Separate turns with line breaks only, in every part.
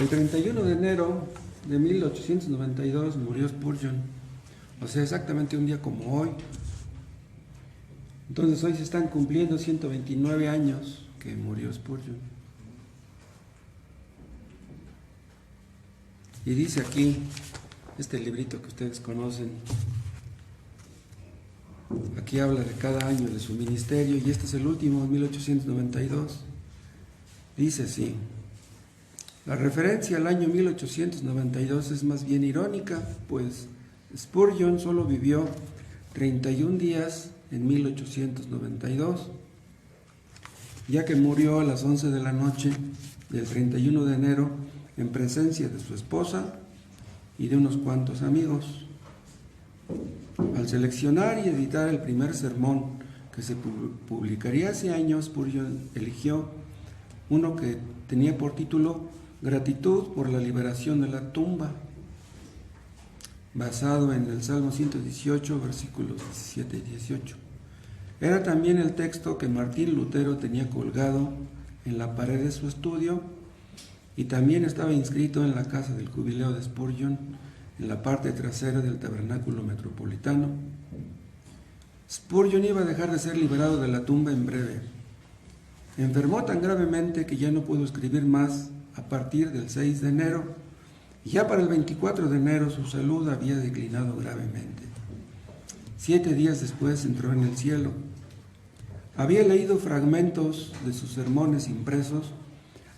El 31 de enero de 1892 murió Spurgeon, o sea, exactamente un día como hoy. Entonces hoy se están cumpliendo 129 años que murió Spurgeon. Y dice aquí, este librito que ustedes conocen, aquí habla de cada año de su ministerio, y este es el último, 1892. Dice así: la referencia al año 1892 es más bien irónica, pues Spurgeon solo vivió 31 días en 1892, ya que murió a las 11 de la noche del 31 de enero en presencia de su esposa y de unos cuantos amigos. Al seleccionar y editar el primer sermón que se publicaría ese año, Spurgeon eligió uno que tenía por título Gratitud por la liberación de la tumba, basado en el Salmo 118, versículos 17 y 18. Era también el texto que Martín Lutero tenía colgado en la pared de su estudio, y también estaba inscrito en la casa del jubileo de Spurgeon, en la parte trasera del tabernáculo metropolitano. Spurgeon iba a dejar de ser liberado de la tumba en breve. Enfermó tan gravemente que ya no pudo escribir más a partir del 6 de enero, y ya para el 24 de enero su salud había declinado gravemente. 7 días después entró en el cielo. Había leído fragmentos de sus sermones impresos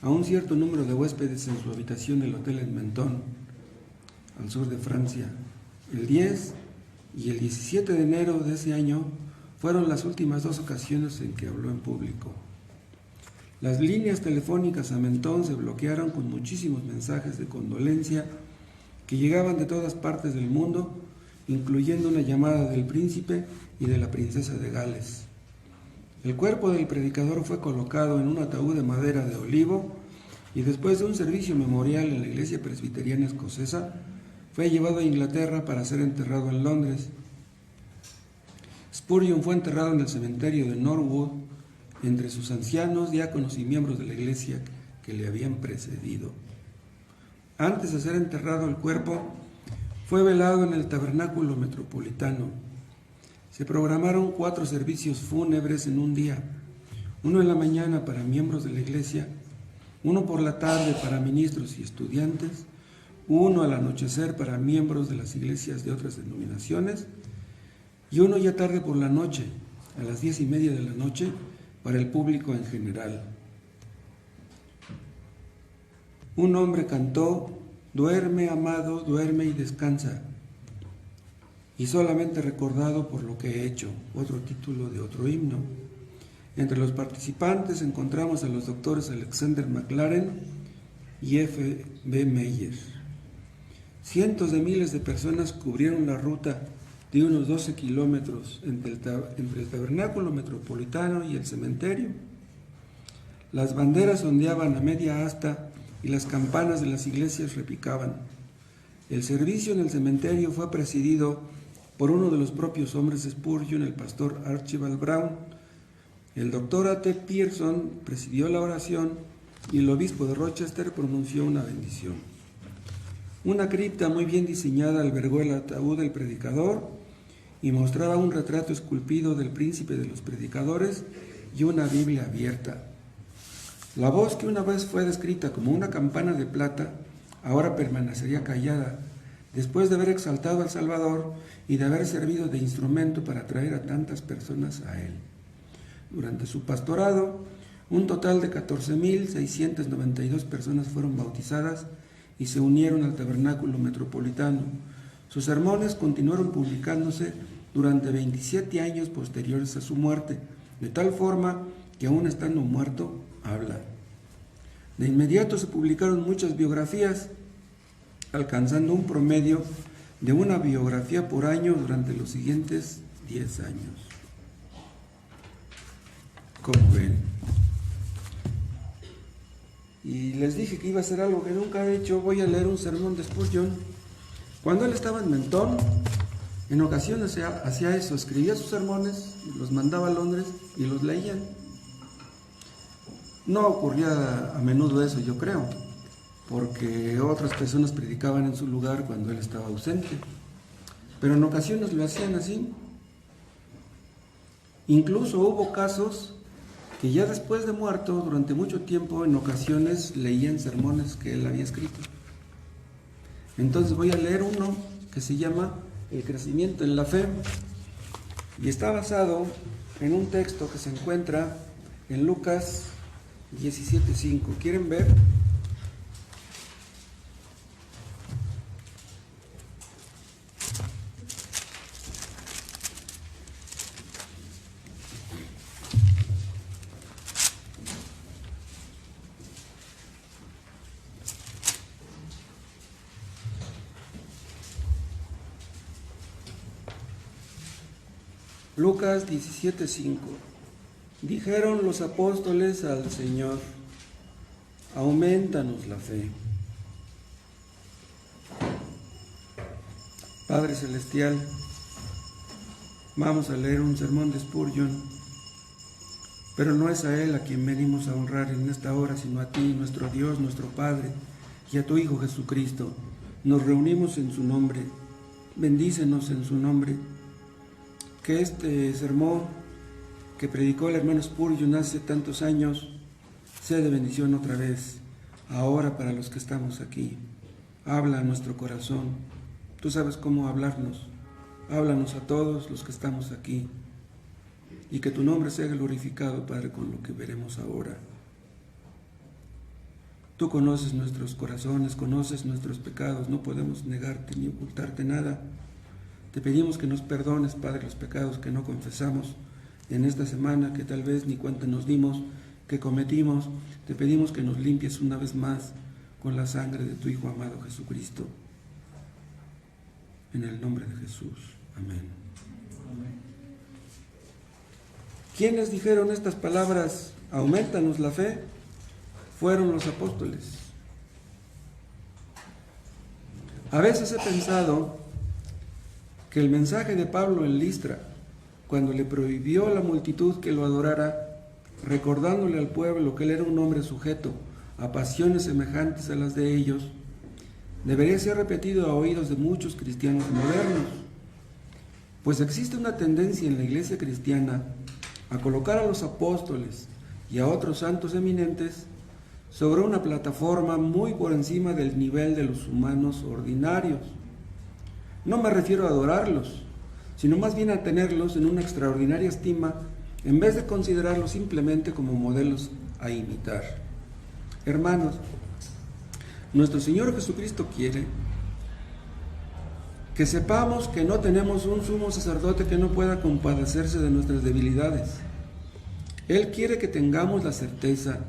a un cierto número de huéspedes en su habitación del hotel en Menton, al sur de Francia. El 10 y el 17 de enero de ese año fueron las últimas 2 ocasiones en que habló en público. Las líneas telefónicas a Menton se bloquearon con muchísimos mensajes de condolencia que llegaban de todas partes del mundo, incluyendo una llamada del príncipe y de la princesa de Gales. El cuerpo del predicador fue colocado en un ataúd de madera de olivo y después de un servicio memorial en la iglesia presbiteriana escocesa, fue llevado a Inglaterra para ser enterrado en Londres. Spurgeon fue enterrado en el cementerio de Norwood, entre sus ancianos, diáconos y miembros de la iglesia que le habían precedido. Antes de ser enterrado, el cuerpo fue velado en el tabernáculo metropolitano. Se programaron 4 servicios fúnebres en un día, uno en la mañana para miembros de la iglesia, uno por la tarde para ministros y estudiantes, uno al anochecer para miembros de las iglesias de otras denominaciones, y uno ya tarde por la noche, a las 10:30 de la noche, para el público en general. Un hombre cantó: duerme, amado, duerme y descansa, y solamente recordado por lo que he hecho, otro título de otro himno. Entre los participantes encontramos a los doctores Alexander Maclaren y F. B. Meyer. Cientos de miles de personas cubrieron la ruta de unos 12 kilómetros entre el tabernáculo metropolitano y el cementerio. Las banderas ondeaban a media asta y las campanas de las iglesias repicaban. El servicio en el cementerio fue presidido por uno de los propios hombres de Spurgeon, el pastor Archibald Brown. El doctor A.T. Pierson presidió la oración y el obispo de Rochester pronunció una bendición. Una cripta muy bien diseñada albergó el ataúd del predicador y mostraba un retrato esculpido del príncipe de los predicadores y una Biblia abierta. La voz que una vez fue descrita como una campana de plata, ahora permanecería callada, después de haber exaltado al Salvador y de haber servido de instrumento para atraer a tantas personas a él. Durante su pastorado, un total de 14.692 personas fueron bautizadas y se unieron al tabernáculo metropolitano. Sus sermones continuaron publicándose durante 27 años posteriores a su muerte, de tal forma que aún estando muerto, habla. De inmediato se publicaron muchas biografías, alcanzando un promedio de una biografía por año durante los siguientes 10 años. Como ven. Y les dije que iba a hacer algo que nunca he hecho. Voy a leer un sermón de Spurgeon. Cuando él estaba en Menton, en ocasiones hacía eso, escribía sus sermones, los mandaba a Londres y los leían. No ocurría a menudo eso, yo creo. porque otras personas predicaban en su lugar cuando él estaba ausente. Pero en ocasiones lo hacían así. Incluso hubo casos que ya después de muerto, durante mucho tiempo, en ocasiones leían sermones que él había escrito. Entonces voy a leer uno que se llama El crecimiento en la fe, y está basado en un texto que se encuentra en Lucas 17:5. ¿Quieren ver? Lucas 17:5. Dijeron los apóstoles al Señor: aumentanos la fe. Padre Celestial, vamos a leer un sermón de Spurgeon, pero no es a él a quien venimos a honrar en esta hora, sino a ti, nuestro Dios, nuestro Padre, y a tu Hijo Jesucristo. Nos reunimos en su nombre, bendícenos en su nombre. Que este sermón que predicó el hermano Spurgeon hace tantos años sea de bendición otra vez, ahora para los que estamos aquí. Habla a nuestro corazón, tú sabes cómo hablarnos, háblanos a todos los que estamos aquí, y que tu nombre sea glorificado, Padre, con lo que veremos ahora. Tú conoces nuestros corazones, conoces nuestros pecados, no podemos negarte ni ocultarte nada. Te pedimos que nos perdones, Padre, los pecados que no confesamos en esta semana, que tal vez ni cuenta nos dimos, que cometimos. Te pedimos que nos limpies una vez más con la sangre de tu Hijo amado Jesucristo. En el nombre de Jesús. Amén. ¿Quiénes dijeron estas palabras? Aumentanos la fe. Fueron los apóstoles. A veces he pensado que el mensaje de Pablo en Listra, cuando le prohibió a la multitud que lo adorara, recordándole al pueblo que él era un hombre sujeto a pasiones semejantes a las de ellos, debería ser repetido a oídos de muchos cristianos modernos, pues existe una tendencia en la iglesia cristiana a colocar a los apóstoles y a otros santos eminentes sobre una plataforma muy por encima del nivel de los humanos ordinarios. No me refiero a adorarlos, sino más bien a tenerlos en una extraordinaria estima, en vez de considerarlos simplemente como modelos a imitar. Hermanos, nuestro Señor Jesucristo quiere que sepamos que no tenemos un sumo sacerdote que no pueda compadecerse de nuestras debilidades. Él quiere que tengamos la certeza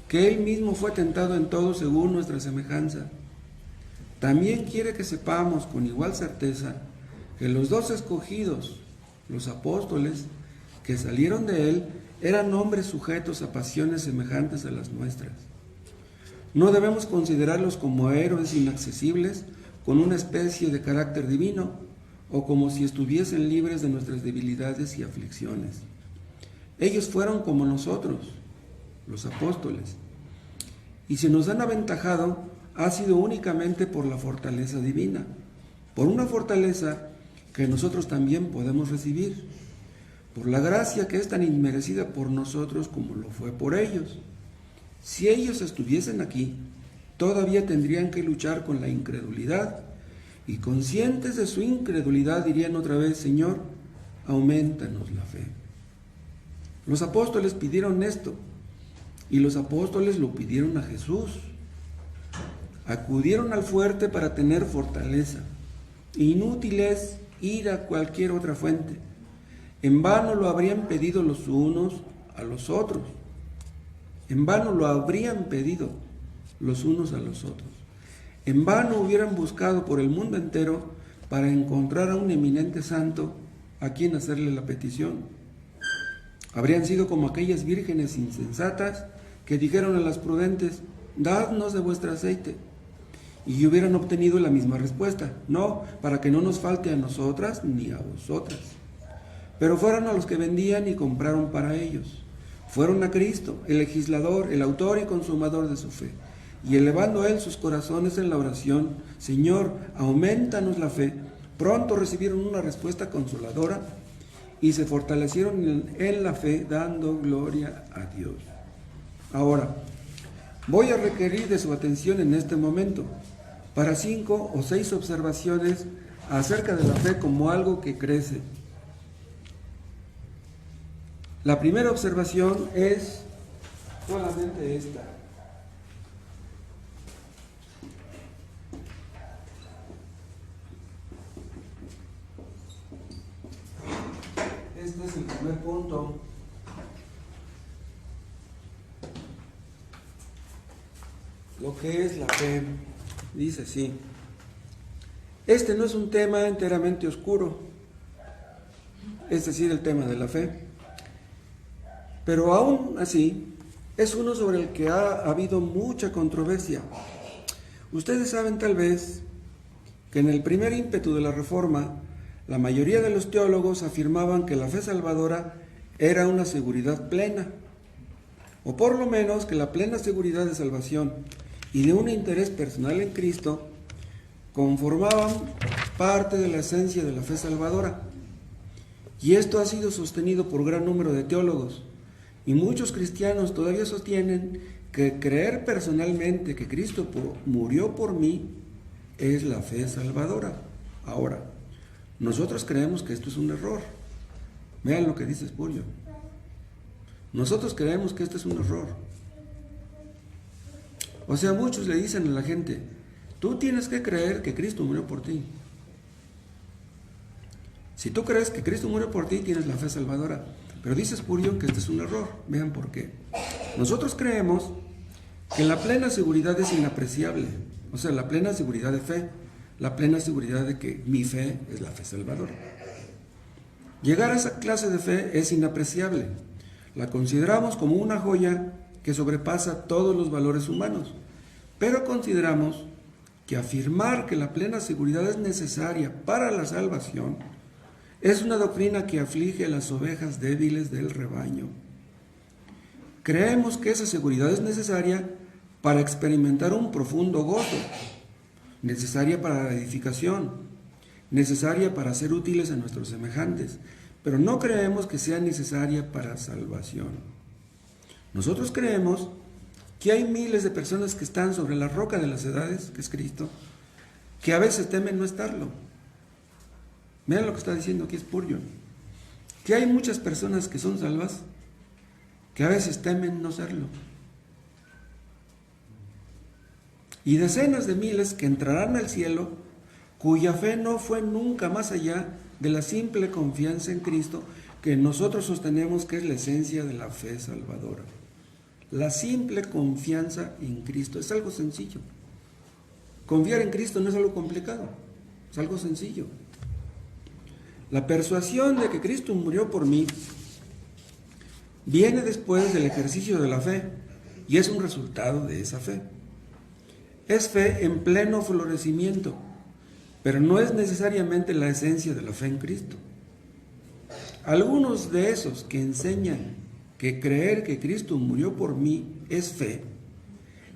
que Él mismo fue tentado en todo según nuestra semejanza. También quiere que sepamos con igual certeza que los dos escogidos, los apóstoles, que salieron de Él, eran hombres sujetos a pasiones semejantes a las nuestras. No debemos considerarlos como héroes inaccesibles con una especie de carácter divino, o como si estuviesen libres de nuestras debilidades y aflicciones. Ellos fueron como nosotros, los apóstoles, y si nos han aventajado, ha sido únicamente por la fortaleza divina, por una fortaleza que nosotros también podemos recibir, por la gracia que es tan inmerecida por nosotros como lo fue por ellos. Si ellos estuviesen aquí, todavía tendrían que luchar con la incredulidad, y conscientes de su incredulidad dirían otra vez: Señor, aumentanos la fe. Los apóstoles pidieron esto, y los apóstoles lo pidieron a Jesús. Acudieron al fuerte para tener fortaleza. Inútil es ir a cualquier otra fuente. En vano lo habrían pedido los unos a los otros. En vano lo habrían pedido los unos a los otros. En vano hubieran buscado por el mundo entero para encontrar a un eminente santo a quien hacerle la petición. Habrían sido como aquellas vírgenes insensatas que dijeron a las prudentes: dadnos de vuestro aceite. Y hubieran obtenido la misma respuesta: no, para que no nos falte a nosotras ni a vosotras. Pero fueron a los que vendían y compraron para ellos. Fueron a Cristo, el legislador, el autor y consumador de su fe, y elevando él sus corazones en la oración, Señor, aumentanos la fe, pronto recibieron una respuesta consoladora y se fortalecieron en la fe, dando gloria a Dios. Ahora, voy a requerir de su atención en este momento para 5 o 6 observaciones acerca de la fe como algo que crece. La primera observación es solamente esta. Este es el primer punto. Lo que es la fe. Dice así: este no es un tema enteramente oscuro, es decir, el tema de la fe, pero aún así es uno sobre el que ha habido mucha controversia. Ustedes saben tal vez que en el primer ímpetu de la Reforma, la mayoría de los teólogos afirmaban que la fe salvadora era una seguridad plena, o por lo menos que la plena seguridad de salvación y de un interés personal en Cristo conformaban parte de la esencia de la fe salvadora. Y esto ha sido sostenido por gran número de teólogos, y muchos cristianos todavía sostienen que creer personalmente que Cristo murió por mí es la fe salvadora. Ahora, nosotros creemos que esto es un error. Vean lo que dice Spurgeon. Nosotros creemos que esto es un error. O sea, muchos le dicen a la gente: tú tienes que creer que Cristo murió por ti. Si tú crees que Cristo murió por ti, tienes la fe salvadora. Pero dice Spurgeon que este es un error. Vean por qué. Nosotros creemos que la plena seguridad es inapreciable. O sea, la plena seguridad de fe, la plena seguridad de que mi fe es la fe salvadora. Llegar a esa clase de fe es inapreciable. La consideramos como una joya que sobrepasa todos los valores humanos. Pero consideramos que afirmar que la plena seguridad es necesaria para la salvación es una doctrina que aflige a las ovejas débiles del rebaño. Creemos que esa seguridad es necesaria para experimentar un profundo gozo, necesaria para la edificación, necesaria para ser útiles a nuestros semejantes, pero no creemos que sea necesaria para salvación. Nosotros creemos que hay miles de personas que están sobre la roca de las edades, que es Cristo, que a veces temen no estarlo. Vean lo que está diciendo aquí Spurgeon, que hay muchas personas que son salvas que a veces temen no serlo. Y decenas de miles que entrarán al cielo, cuya fe no fue nunca más allá de la simple confianza en Cristo, que nosotros sostenemos que es la esencia de la fe salvadora. La simple confianza en Cristo es algo sencillo. Confiar en Cristo no es algo complicado, es algo sencillo. La persuasión de que Cristo murió por mí viene después del ejercicio de la fe y es un resultado de esa fe. Es fe en pleno florecimiento, pero no es necesariamente la esencia de la fe en Cristo. Algunos de esos que enseñan que creer que Cristo murió por mí es fe,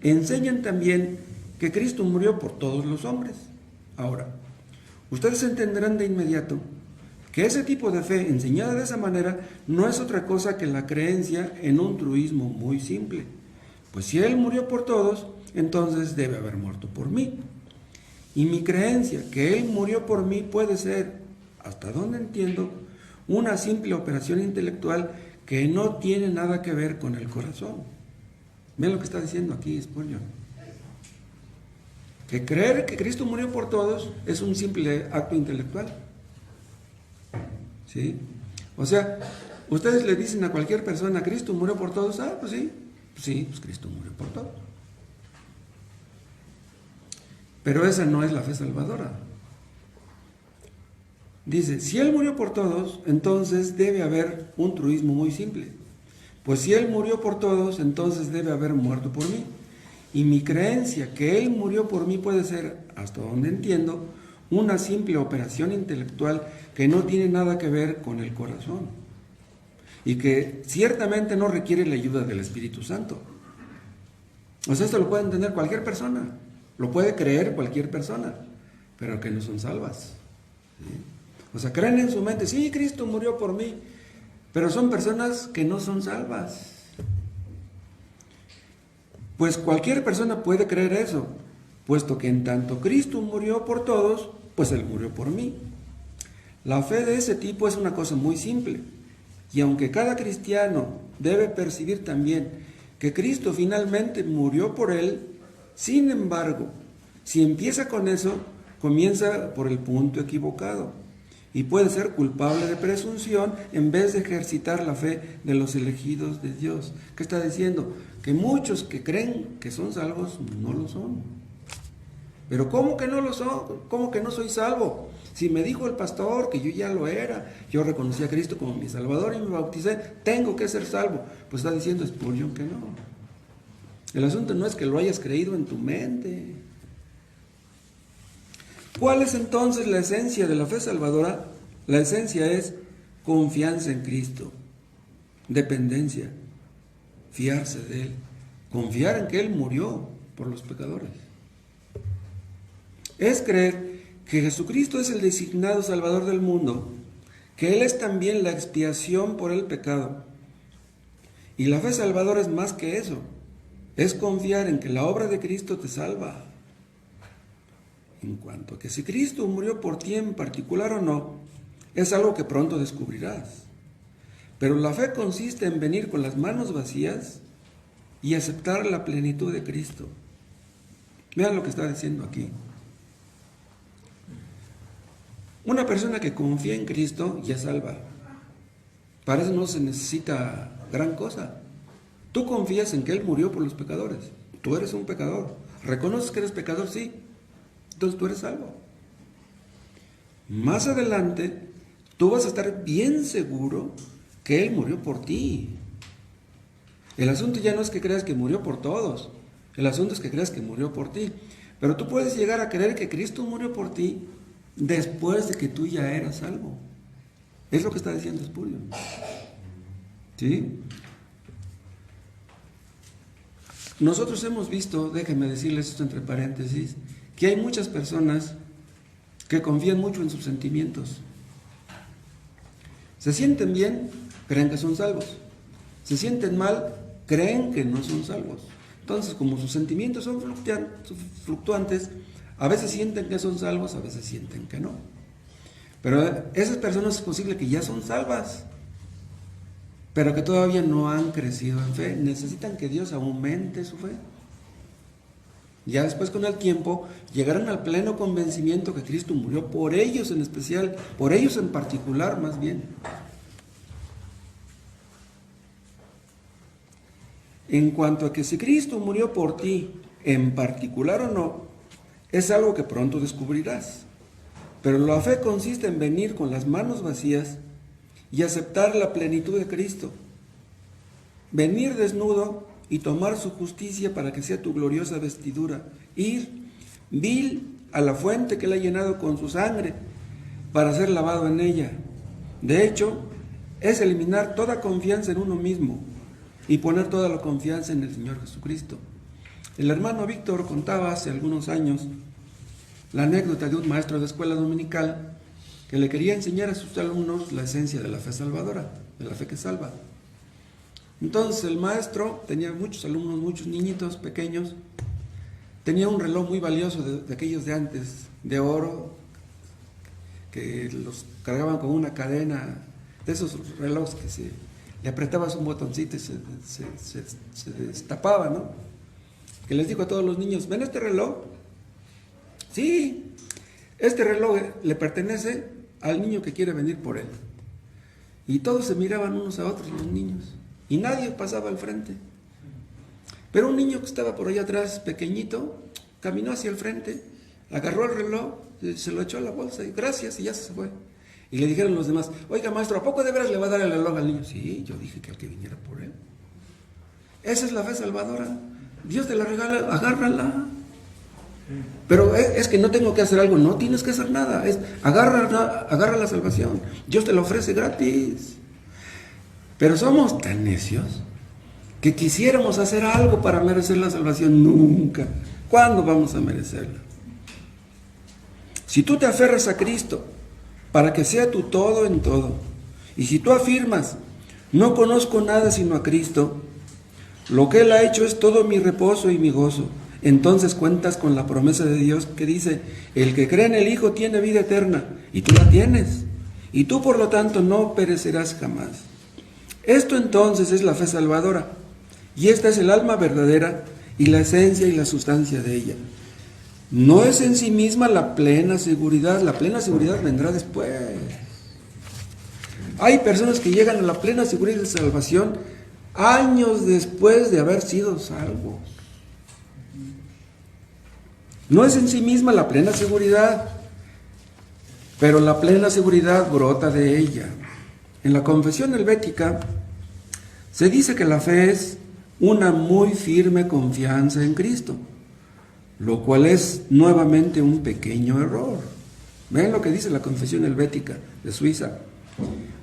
enseñan también que Cristo murió por todos los hombres. Ahora, ustedes entenderán de inmediato que ese tipo de fe enseñada de esa manera no es otra cosa que la creencia en un truismo muy simple. Pues si Él murió por todos, entonces debe haber muerto por mí. Y mi creencia que Él murió por mí puede ser, hasta donde entiendo, una simple operación intelectual que no tiene nada que ver con el corazón. Ven lo que está diciendo aquí Spurgeon. Que creer que Cristo murió por todos es un simple acto intelectual. ¿Sí? O sea, ustedes le dicen a cualquier persona: Cristo murió por todos. Ah, pues sí. Sí, pues Cristo murió por todos. Pero esa no es la fe salvadora. Dice, si Él murió por todos, entonces debe haber un truismo muy simple. Pues si Él murió por todos, entonces debe haber muerto por mí. Y mi creencia que Él murió por mí puede ser, hasta donde entiendo, una simple operación intelectual que no tiene nada que ver con el corazón. Y que ciertamente no requiere la ayuda del Espíritu Santo. O sea, esto lo puede entender cualquier persona, lo puede creer cualquier persona, pero que no son salvas. ¿Sí? O sea, creen en su mente, sí, Cristo murió por mí, pero son personas que no son salvas. Pues cualquier persona puede creer eso, puesto que en tanto Cristo murió por todos, pues Él murió por mí. La fe de ese tipo es una cosa muy simple, y aunque cada cristiano debe percibir también que Cristo finalmente murió por él, sin embargo, si empieza con eso, comienza por el punto equivocado y puede ser culpable de presunción en vez de ejercitar la fe de los elegidos de Dios. ¿Qué está diciendo? Que muchos que creen que son salvos no lo son. Pero ¿cómo que no lo son? ¿Cómo que no soy salvo? Si me dijo el pastor que yo ya lo era, yo reconocí a Cristo como mi Salvador y me bauticé, tengo que ser salvo. Pues está diciendo Spurgeon que no. El asunto no es que lo hayas creído en tu mente. ¿Cuál es entonces la esencia de la fe salvadora? La esencia es confianza en Cristo, dependencia, fiarse de Él, confiar en que Él murió por los pecadores. Es creer que Jesucristo es el designado Salvador del mundo, que Él es también la expiación por el pecado. Y la fe salvadora es más que eso, es confiar en que la obra de Cristo te salva. En cuanto a que si Cristo murió por ti en particular o no, es algo que pronto descubrirás. Pero la fe consiste en venir con las manos vacías y aceptar la plenitud de Cristo. Vean lo que está diciendo aquí. Una persona que confía en Cristo ya salva. Para eso no se necesita gran cosa. Tú confías en que Él murió por los pecadores. Tú eres un pecador. ¿Reconoces que eres pecador? Sí. Entonces tú eres salvo. Más adelante, tú vas a estar bien seguro que Él murió por ti. El asunto ya no es que creas que murió por todos. El asunto es que creas que murió por ti. Pero tú puedes llegar a creer que Cristo murió por ti después de que tú ya eras salvo. Es lo que está diciendo Spurgeon. ¿Sí? Nosotros hemos visto, déjenme decirles esto entre paréntesis, que hay muchas personas que confían mucho en sus sentimientos. Se sienten bien, creen que son salvos. Se sienten mal, creen que no son salvos. Entonces, como sus sentimientos son fluctuantes, a veces sienten que son salvos, a veces sienten que no. Pero esas personas es posible que ya son salvas, pero que todavía no han crecido en fe. Necesitan que Dios aumente su fe. Ya después, con el tiempo, llegarán al pleno convencimiento que Cristo murió por ellos en especial, por ellos en particular más bien. En cuanto a que si Cristo murió por ti en particular o no, es algo que pronto descubrirás. Pero la fe consiste en venir con las manos vacías y aceptar la plenitud de Cristo. Venir desnudo y tomar su justicia para que sea tu gloriosa vestidura. Ir vil a la fuente que le ha llenado con su sangre para ser lavado en ella. De hecho, es eliminar toda confianza en uno mismo y poner toda la confianza en el Señor Jesucristo. El hermano Víctor contaba hace algunos años la anécdota de un maestro de escuela dominical que le quería enseñar a sus alumnos la esencia de la fe salvadora, de la fe que salva. Entonces el maestro tenía muchos alumnos, muchos niñitos pequeños, tenía un reloj muy valioso de aquellos de antes, de oro, que los cargaban con una cadena, de esos relojes que le apretabas un botoncito y se destapaba, ¿no? Que les dijo a todos los niños, ¿ven este reloj? Sí, este reloj le pertenece al niño que quiere venir por él. Y todos se miraban unos a otros, los niños, y nadie pasaba al frente. Pero un niño que estaba por allá atrás, pequeñito, caminó hacia el frente, agarró el reloj, se lo echó a la bolsa y gracias, y ya se fue. Y le dijeron los demás, oiga maestro, ¿a poco de veras le va a dar el reloj al niño? Sí, yo dije que al que viniera por él. Esa es la fe salvadora. Dios te la regala, agárrala. Pero es que no tengo que hacer algo, no tienes que hacer nada, agarra la salvación, Dios te la ofrece gratis. Pero somos tan necios que quisiéramos hacer algo para merecer la salvación. Nunca. ¿Cuándo vamos a merecerla? Si tú te aferras a Cristo para que sea tu todo en todo, y si tú afirmas, no conozco nada sino a Cristo, lo que Él ha hecho es todo mi reposo y mi gozo, entonces cuentas con la promesa de Dios que dice, el que cree en el Hijo tiene vida eterna, y tú la tienes, y tú por lo tanto no perecerás jamás. Esto entonces es la fe salvadora, y esta es el alma verdadera y la esencia y la sustancia de ella. No es en sí misma la plena seguridad vendrá después. Hay personas que llegan a la plena seguridad de salvación años después de haber sido salvos. No es en sí misma la plena seguridad, pero la plena seguridad brota de ella. En la confesión helvética se dice que la fe es una muy firme confianza en Cristo, lo cual es nuevamente un pequeño error. Ven lo que dice la confesión helvética de Suiza.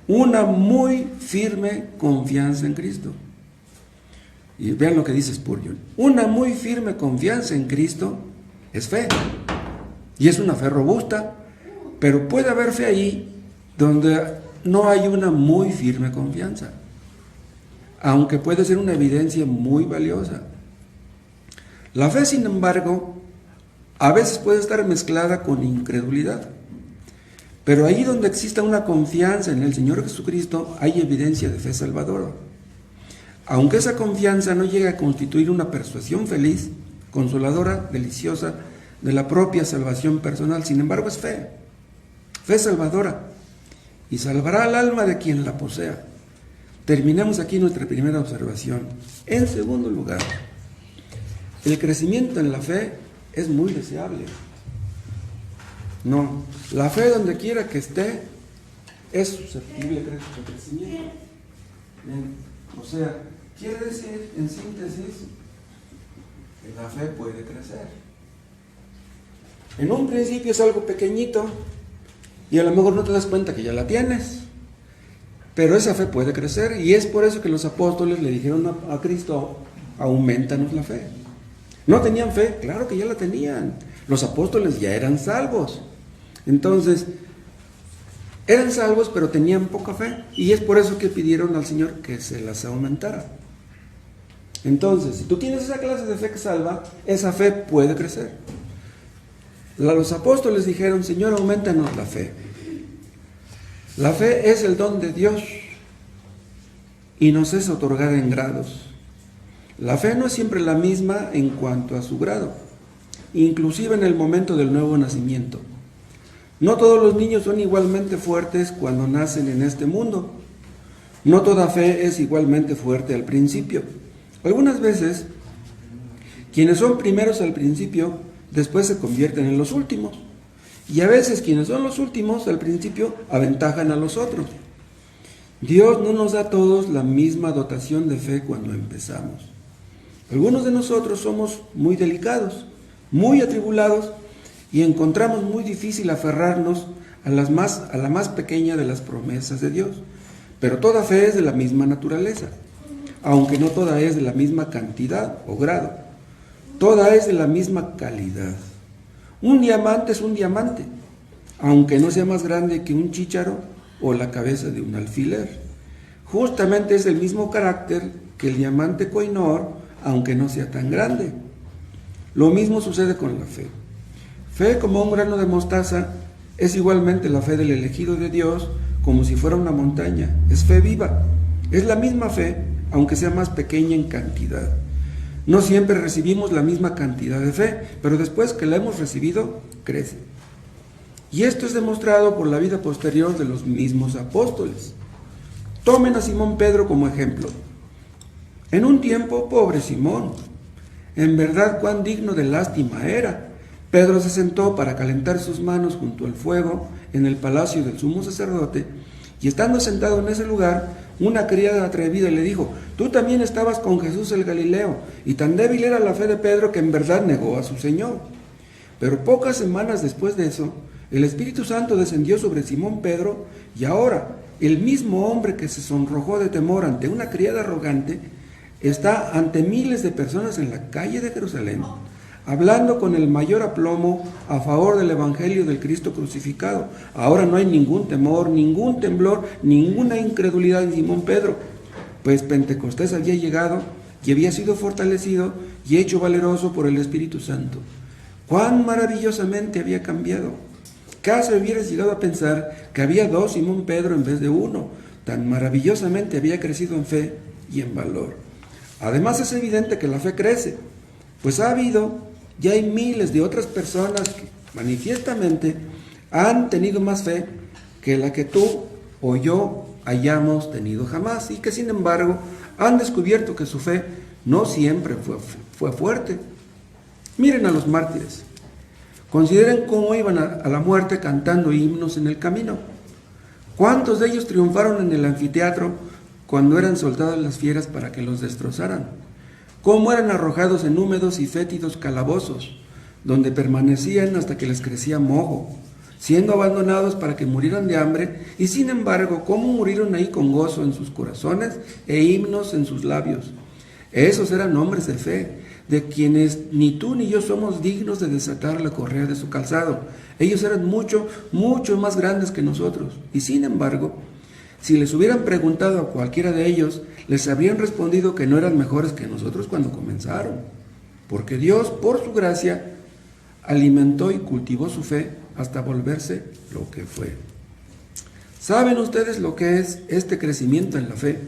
Una muy firme confianza en Cristo. Y vean lo que dice Spurgeon. Una muy firme confianza en Cristo es fe. Y es una fe robusta, pero puede haber fe ahí donde no hay una muy firme confianza, aunque puede ser una evidencia muy valiosa. La fe, sin embargo, a veces puede estar mezclada con incredulidad. Pero ahí donde exista una confianza en el Señor Jesucristo, hay evidencia de fe salvadora. Aunque esa confianza no llegue a constituir una persuasión feliz, consoladora, deliciosa, de la propia salvación personal, sin embargo es fe, fe salvadora, y salvará al alma de quien la posea. Terminemos aquí nuestra primera observación. En segundo lugar, el crecimiento en la fe es muy deseable. No, la fe donde quiera que esté es susceptible de crecimiento. O sea, quiere decir, en síntesis, que la fe puede crecer. En un principio es algo pequeñito y a lo mejor no te das cuenta que ya la tienes, pero esa fe puede crecer, y es por eso que los apóstoles le dijeron a Cristo, aumentanos la fe. ¿No tenían fe? Claro que ya la tenían. Los apóstoles ya eran salvos. Entonces, eran salvos, pero tenían poca fe, y es por eso que pidieron al Señor que se las aumentara. Entonces, si tú tienes esa clase de fe que salva, esa fe puede crecer. Los apóstoles dijeron, Señor, aumentanos la fe. La fe es el don de Dios y nos es otorgada en grados. La fe no es siempre la misma en cuanto a su grado, inclusive en el momento del nuevo nacimiento. No todos los niños son igualmente fuertes cuando nacen en este mundo. No toda fe es igualmente fuerte al principio. Algunas veces, quienes son primeros al principio, después se convierten en los últimos. Y a veces quienes son los últimos al principio aventajan a los otros. Dios no nos da a todos la misma dotación de fe cuando empezamos. Algunos de nosotros somos muy delicados, muy atribulados, y encontramos muy difícil aferrarnos a la más pequeña de las promesas de Dios. Pero toda fe es de la misma naturaleza, aunque no toda es de la misma cantidad o grado. Toda es de la misma calidad. Un diamante es un diamante, aunque no sea más grande que un chícharo o la cabeza de un alfiler. Justamente es el mismo carácter que el diamante Koh-i-Noor, aunque no sea tan grande. Lo mismo sucede con la fe. Fe como un grano de mostaza es igualmente la fe del elegido de Dios, como si fuera una montaña. Es fe viva. Es la misma fe, aunque sea más pequeña en cantidad. No siempre recibimos la misma cantidad de fe, pero después que la hemos recibido, crece. Y esto es demostrado por la vida posterior de los mismos apóstoles. Tomen a Simón Pedro como ejemplo. En un tiempo, pobre Simón, en verdad cuán digno de lástima era. Pedro se sentó para calentar sus manos junto al fuego en el palacio del sumo sacerdote, y estando sentado en ese lugar, una criada atrevida le dijo, tú también estabas con Jesús el Galileo, y tan débil era la fe de Pedro que en verdad negó a su Señor. Pero pocas semanas después de eso, el Espíritu Santo descendió sobre Simón Pedro, y ahora el mismo hombre que se sonrojó de temor ante una criada arrogante, está ante miles de personas en la calle de Jerusalén, hablando con el mayor aplomo a favor del Evangelio del Cristo crucificado. Ahora no hay ningún temor, ningún temblor, ninguna incredulidad en Simón Pedro, pues Pentecostés había llegado y había sido fortalecido y hecho valeroso por el Espíritu Santo. ¡Cuán maravillosamente había cambiado! Casi hubieras llegado a pensar que había dos Simón Pedro en vez de uno. Tan maravillosamente había crecido en fe y en valor. Además es evidente que la fe crece, pues ha habido y hay miles de otras personas que manifiestamente han tenido más fe que la que tú o yo hayamos tenido jamás, y que sin embargo han descubierto que su fe no siempre fue fuerte. Miren a los mártires. Consideren cómo iban a la muerte cantando himnos en el camino. ¿Cuántos de ellos triunfaron en el anfiteatro cuando eran soltadas las fieras para que los destrozaran? ¿Cómo eran arrojados en húmedos y fétidos calabozos, donde permanecían hasta que les crecía moho, siendo abandonados para que murieran de hambre? Y sin embargo, ¿cómo murieron ahí con gozo en sus corazones e himnos en sus labios? Esos eran hombres de fe, de quienes ni tú ni yo somos dignos de desatar la correa de su calzado. Ellos eran mucho, mucho más grandes que nosotros. Y sin embargo, si les hubieran preguntado a cualquiera de ellos, les habrían respondido que no eran mejores que nosotros cuando comenzaron. Porque Dios, por su gracia, alimentó y cultivó su fe hasta volverse lo que fue. ¿Saben ustedes lo que es este crecimiento en la fe?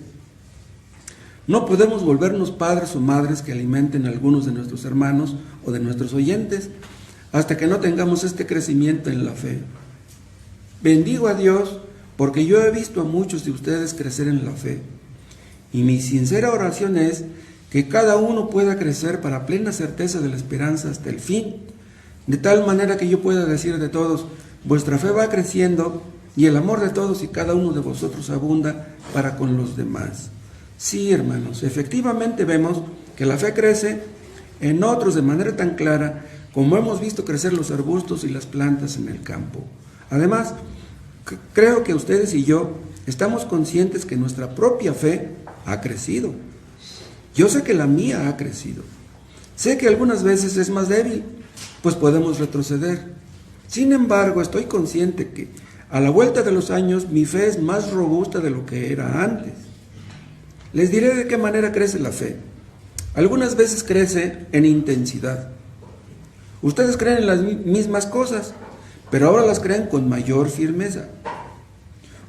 No podemos volvernos padres o madres que alimenten a algunos de nuestros hermanos o de nuestros oyentes hasta que no tengamos este crecimiento en la fe. Bendigo a Dios porque yo he visto a muchos de ustedes crecer en la fe, y mi sincera oración es que cada uno pueda crecer para plena certeza de la esperanza hasta el fin, de tal manera que yo pueda decir de todos: vuestra fe va creciendo y el amor de todos y cada uno de vosotros abunda para con los demás. Sí, hermanos, efectivamente vemos que la fe crece en otros de manera tan clara como hemos visto crecer los arbustos y las plantas en el campo. Además, creo que ustedes y yo estamos conscientes que nuestra propia fe ha crecido. Yo sé que la mía ha crecido. Sé que algunas veces es más débil, pues podemos retroceder. Sin embargo, estoy consciente que a la vuelta de los años mi fe es más robusta de lo que era antes. Les diré de qué manera crece la fe. Algunas veces crece en intensidad. Ustedes creen en las mismas cosas, pero ahora las creen con mayor firmeza.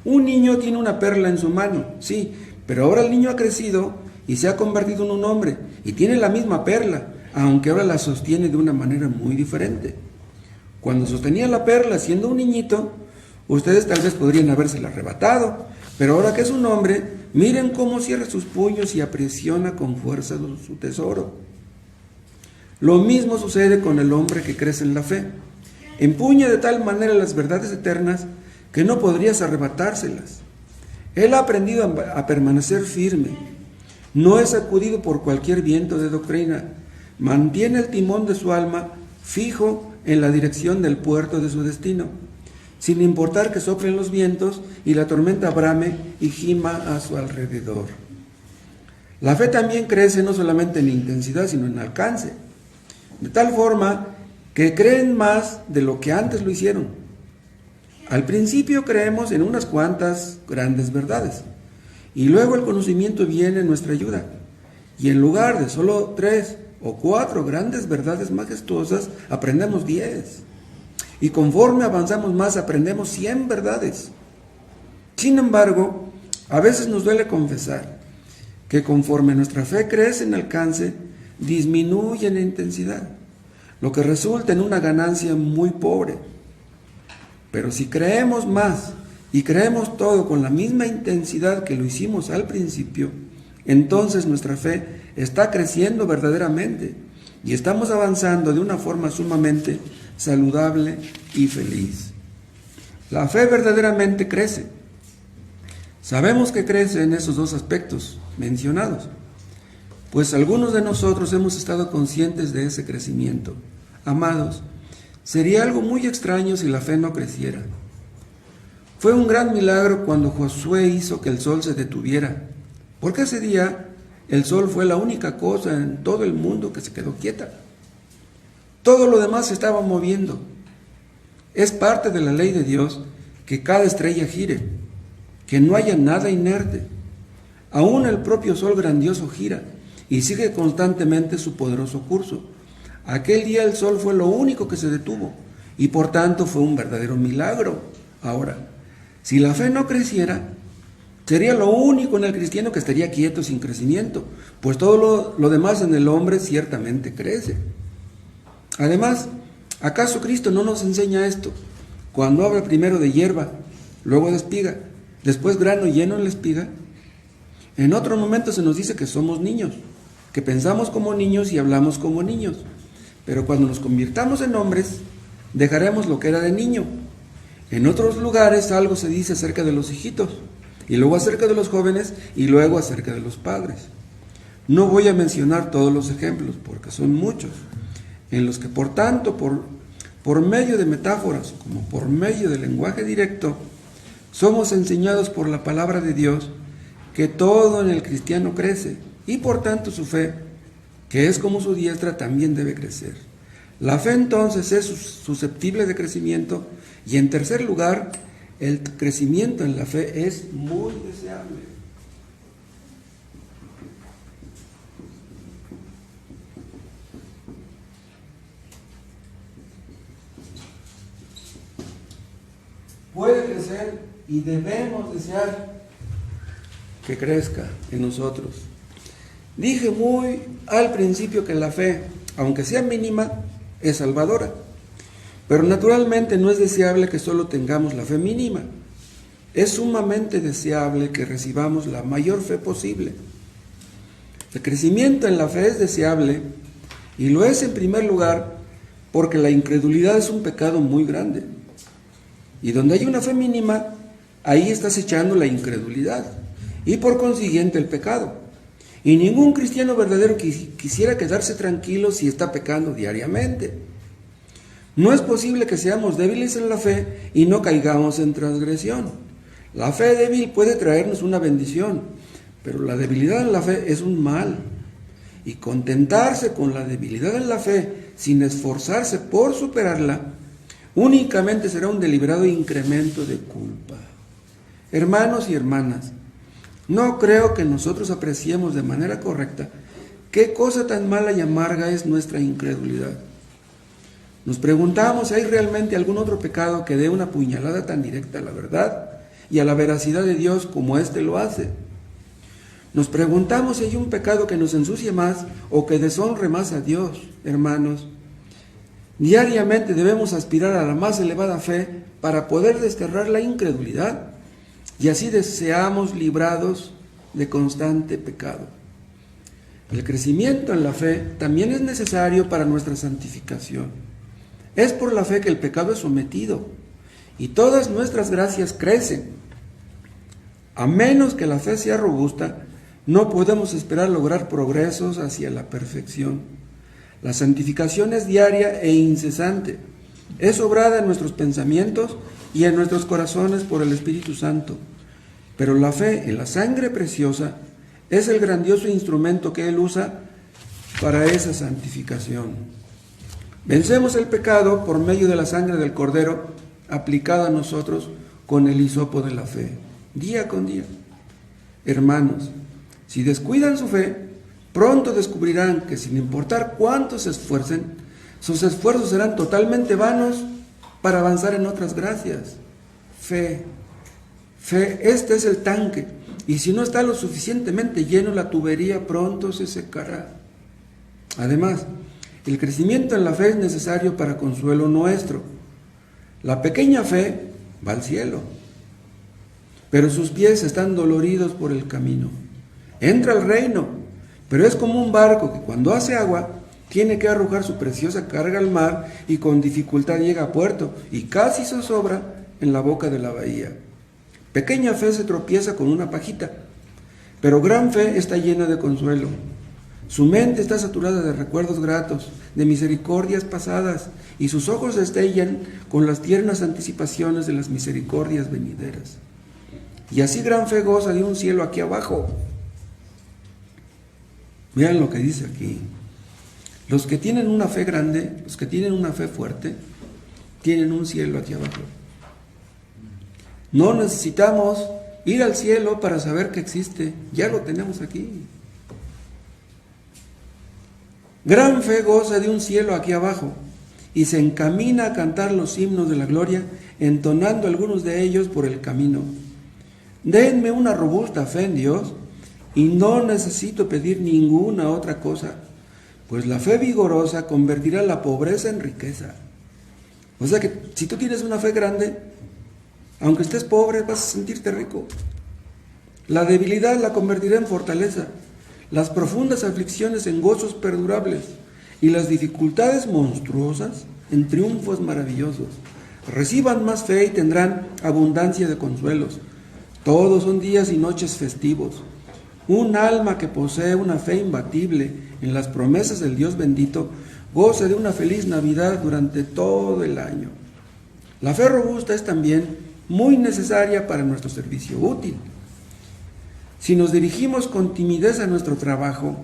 Un niño tiene una perla en su mano, sí, pero ahora el niño ha crecido y se ha convertido en un hombre y tiene la misma perla, aunque ahora la sostiene de una manera muy diferente. Cuando sostenía la perla siendo un niñito, ustedes tal vez podrían habérsela arrebatado, pero ahora que es un hombre, miren cómo cierra sus puños y aprisiona con fuerza su tesoro. Lo mismo sucede con el hombre que crece en la fe. Empuña de tal manera las verdades eternas que no podrías arrebatárselas. Él ha aprendido a permanecer firme. No es sacudido por cualquier viento de doctrina. Mantiene el timón de su alma fijo en la dirección del puerto de su destino, sin importar que soplen los vientos y la tormenta brame y gima a su alrededor. La fe también crece no solamente en intensidad, sino en alcance, de tal forma que creen más de lo que antes lo hicieron. Al principio creemos en unas cuantas grandes verdades, y luego el conocimiento viene en nuestra ayuda, y en lugar de solo 3 o 4 grandes verdades majestuosas, aprendemos 10. Y conforme avanzamos más, aprendemos 100 verdades. Sin embargo, a veces nos duele confesar que conforme nuestra fe crece en alcance, disminuye en intensidad, lo que resulta en una ganancia muy pobre. Pero si creemos más y creemos todo con la misma intensidad que lo hicimos al principio, entonces nuestra fe está creciendo verdaderamente y estamos avanzando de una forma sumamente saludable y feliz. La fe verdaderamente crece. Sabemos que crece en esos dos aspectos mencionados, pues algunos de nosotros hemos estado conscientes de ese crecimiento. Amados, sería algo muy extraño si la fe no creciera. Fue un gran milagro cuando Josué hizo que el sol se detuviera, porque ese día el sol fue la única cosa en todo el mundo que se quedó quieta. Todo lo demás se estaba moviendo. Es parte de la ley de Dios que cada estrella gire, que no haya nada inerte. Aún el propio sol grandioso gira y sigue constantemente su poderoso curso. Aquel día el sol fue lo único que se detuvo y por tanto fue un verdadero milagro. Ahora, si la fe no creciera, sería lo único en el cristiano que estaría quieto sin crecimiento, pues todo lo demás en el hombre ciertamente crece. Además, ¿acaso Cristo no nos enseña esto? Cuando habla primero de hierba, luego de espiga, después grano lleno en la espiga. En otro momento se nos dice que somos niños, que pensamos como niños y hablamos como niños. Pero cuando nos convirtamos en hombres, dejaremos lo que era de niño. En otros lugares algo se dice acerca de los hijitos, y luego acerca de los jóvenes, y luego acerca de los padres. No voy a mencionar todos los ejemplos, porque son muchos, en los que por tanto, por medio de metáforas, como por medio del lenguaje directo, somos enseñados por la palabra de Dios que todo en el cristiano crece, y por tanto su fe, que es como su diestra, también debe crecer. La fe entonces es susceptible de crecimiento, y en tercer lugar, el crecimiento en la fe es muy deseable. Puede crecer y debemos desear que crezca en nosotros. Dije muy al principio que la fe, aunque sea mínima, es salvadora. Pero naturalmente no es deseable que solo tengamos la fe mínima. Es sumamente deseable que recibamos la mayor fe posible. El crecimiento en la fe es deseable y lo es en primer lugar porque la incredulidad es un pecado muy grande. Y donde hay una fe mínima, ahí estás echando la incredulidad y por consiguiente el pecado. Y ningún cristiano verdadero quisiera quedarse tranquilo si está pecando diariamente. No es posible que seamos débiles en la fe y no caigamos en transgresión. La fe débil puede traernos una bendición, pero la debilidad en la fe es un mal. Y contentarse con la debilidad en la fe sin esforzarse por superarla, únicamente será un deliberado incremento de culpa. Hermanos y hermanas, no creo que nosotros apreciemos de manera correcta qué cosa tan mala y amarga es nuestra incredulidad. Nos preguntamos si hay realmente algún otro pecado que dé una puñalada tan directa a la verdad y a la veracidad de Dios como éste lo hace. Nos preguntamos si hay un pecado que nos ensucie más o que deshonre más a Dios. Hermanos, diariamente debemos aspirar a la más elevada fe para poder desterrar la incredulidad y así seamos librados de constante pecado. El crecimiento en la fe también es necesario para nuestra santificación. Es por la fe que el pecado es sometido y todas nuestras gracias crecen. A menos que la fe sea robusta, no podemos esperar lograr progresos hacia la perfección. La santificación es diaria e incesante. Es obrada en nuestros pensamientos y en nuestros corazones por el Espíritu Santo. Pero la fe en la sangre preciosa es el grandioso instrumento que Él usa para esa santificación. Vencemos el pecado por medio de la sangre del Cordero aplicada a nosotros con el hisopo de la fe, día con día. Hermanos, si descuidan su fe, pronto descubrirán que sin importar cuánto se esfuercen, sus esfuerzos serán totalmente vanos para avanzar en otras gracias. Fe, este es el tanque, y si no está lo suficientemente lleno, la tubería pronto se secará. Además, el crecimiento en la fe es necesario para consuelo nuestro. La pequeña fe va al cielo, pero sus pies están doloridos por el camino. Entra al reino, pero es como un barco que cuando hace agua tiene que arrojar su preciosa carga al mar y con dificultad llega a puerto y casi zozobra en la boca de la bahía. Pequeña fe se tropieza con una pajita, pero gran fe está llena de consuelo. Su mente está saturada de recuerdos gratos, de misericordias pasadas, y sus ojos destellan con las tiernas anticipaciones de las misericordias venideras. Y así gran fe goza de un cielo aquí abajo. Vean lo que dice aquí. Los que tienen una fe grande, los que tienen una fe fuerte, tienen un cielo aquí abajo. No necesitamos ir al cielo para saber que existe, ya lo tenemos aquí. Gran fe goza de un cielo aquí abajo y se encamina a cantar los himnos de la gloria, entonando algunos de ellos por el camino. Denme una robusta fe en Dios y no necesito pedir ninguna otra cosa, pues la fe vigorosa convertirá la pobreza en riqueza. O sea que si tú tienes una fe grande, aunque estés pobre, vas a sentirte rico. La debilidad la convertirá en fortaleza, las profundas aflicciones en gozos perdurables y las dificultades monstruosas en triunfos maravillosos. Reciban más fe y tendrán abundancia de consuelos. Todos son días y noches festivos. Un alma que posee una fe imbatible en las promesas del Dios bendito goce de una feliz Navidad durante todo el año. La fe robusta es también muy necesaria para nuestro servicio útil. Si nos dirigimos con timidez a nuestro trabajo,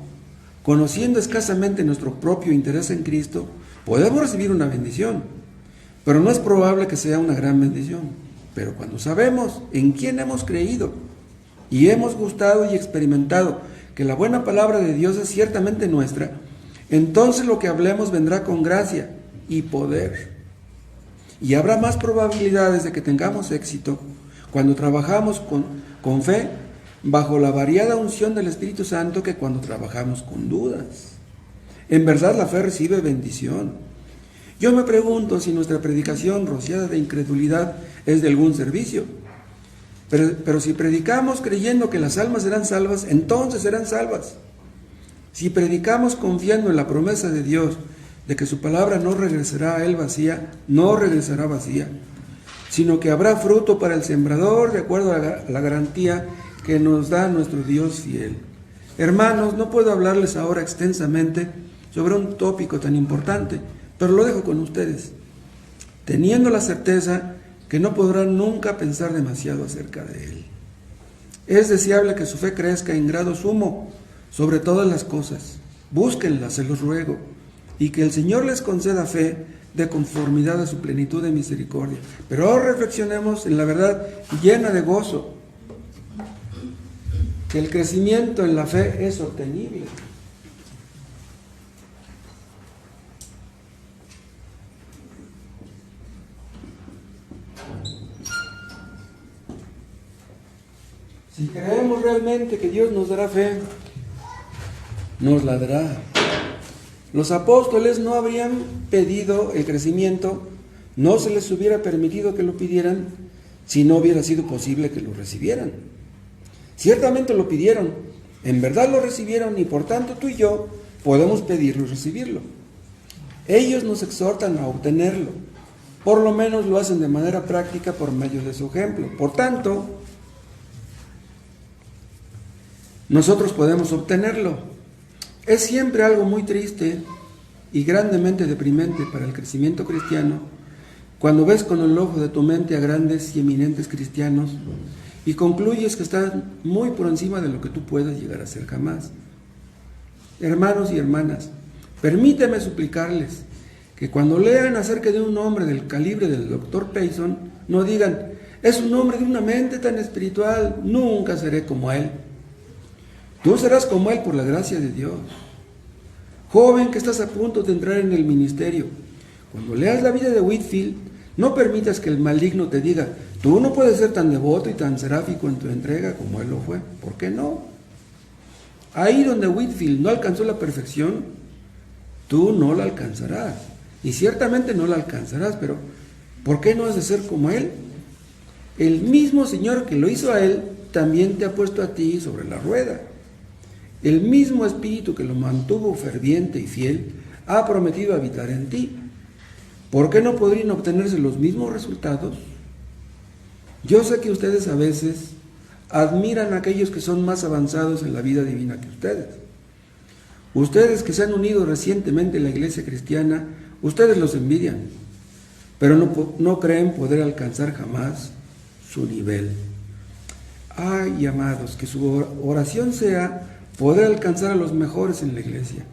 conociendo escasamente nuestro propio interés en Cristo, podemos recibir una bendición, pero no es probable que sea una gran bendición. Pero cuando sabemos en quién hemos creído y hemos gustado y experimentado que la buena palabra de Dios es ciertamente nuestra, entonces lo que hablemos vendrá con gracia y poder. Y habrá más probabilidades de que tengamos éxito cuando trabajamos con fe bajo la variada unción del Espíritu Santo que cuando trabajamos con dudas. En verdad la fe recibe bendición. Yo me pregunto si nuestra predicación rociada de incredulidad es de algún servicio. Pero si predicamos creyendo que las almas serán salvas, entonces serán salvas. Si predicamos confiando en la promesa de Dios de que su palabra no regresará a él vacía, no regresará vacía, sino que habrá fruto para el sembrador de acuerdo a la garantía que nos da nuestro Dios fiel. Hermanos, no puedo hablarles ahora extensamente sobre un tópico tan importante, pero lo dejo con ustedes, teniendo la certeza que no podrán nunca pensar demasiado acerca de él. Es deseable que su fe crezca en grado sumo sobre todas las cosas. Búsquenla, se los ruego, y que el Señor les conceda fe de conformidad a su plenitud de misericordia. Pero ahora reflexionemos en la verdad llena de gozo, que el crecimiento en la fe es obtenible. Si creemos realmente que Dios nos dará fe, nos la dará. Los apóstoles no habrían pedido el crecimiento, no se les hubiera permitido que lo pidieran si no hubiera sido posible que lo recibieran. Ciertamente lo pidieron, en verdad lo recibieron y por tanto tú y yo podemos pedirlo y recibirlo. Ellos nos exhortan a obtenerlo, por lo menos lo hacen de manera práctica por medio de su ejemplo. Por tanto, nosotros podemos obtenerlo. Es siempre algo muy triste y grandemente deprimente para el crecimiento cristiano cuando ves con el ojo de tu mente a grandes y eminentes cristianos y concluyes que están muy por encima de lo que tú puedas llegar a ser jamás. Hermanos y hermanas, permíteme suplicarles que cuando lean acerca de un hombre del calibre del Dr. Payson, no digan, es un hombre de una mente tan espiritual, nunca seré como él. Tú serás como él por la gracia de Dios. Joven que estás a punto de entrar en el ministerio, cuando leas la vida de Whitefield, no permitas que el maligno te diga, tú no puedes ser tan devoto y tan seráfico en tu entrega como él lo fue. ¿Por qué no? Ahí donde Whitefield no alcanzó la perfección, tú no la alcanzarás. Y ciertamente no la alcanzarás, pero ¿por qué no has de ser como él? El mismo Señor que lo hizo a él, también te ha puesto a ti sobre la rueda. El mismo Espíritu que lo mantuvo ferviente y fiel, ha prometido habitar en ti. ¿Por qué no podrían obtenerse los mismos resultados? Yo sé que ustedes a veces admiran a aquellos que son más avanzados en la vida divina que ustedes. Ustedes que se han unido recientemente a la iglesia cristiana, ustedes los envidian, pero no creen poder alcanzar jamás su nivel. Ay, amados, que su oración sea poder alcanzar a los mejores en la iglesia.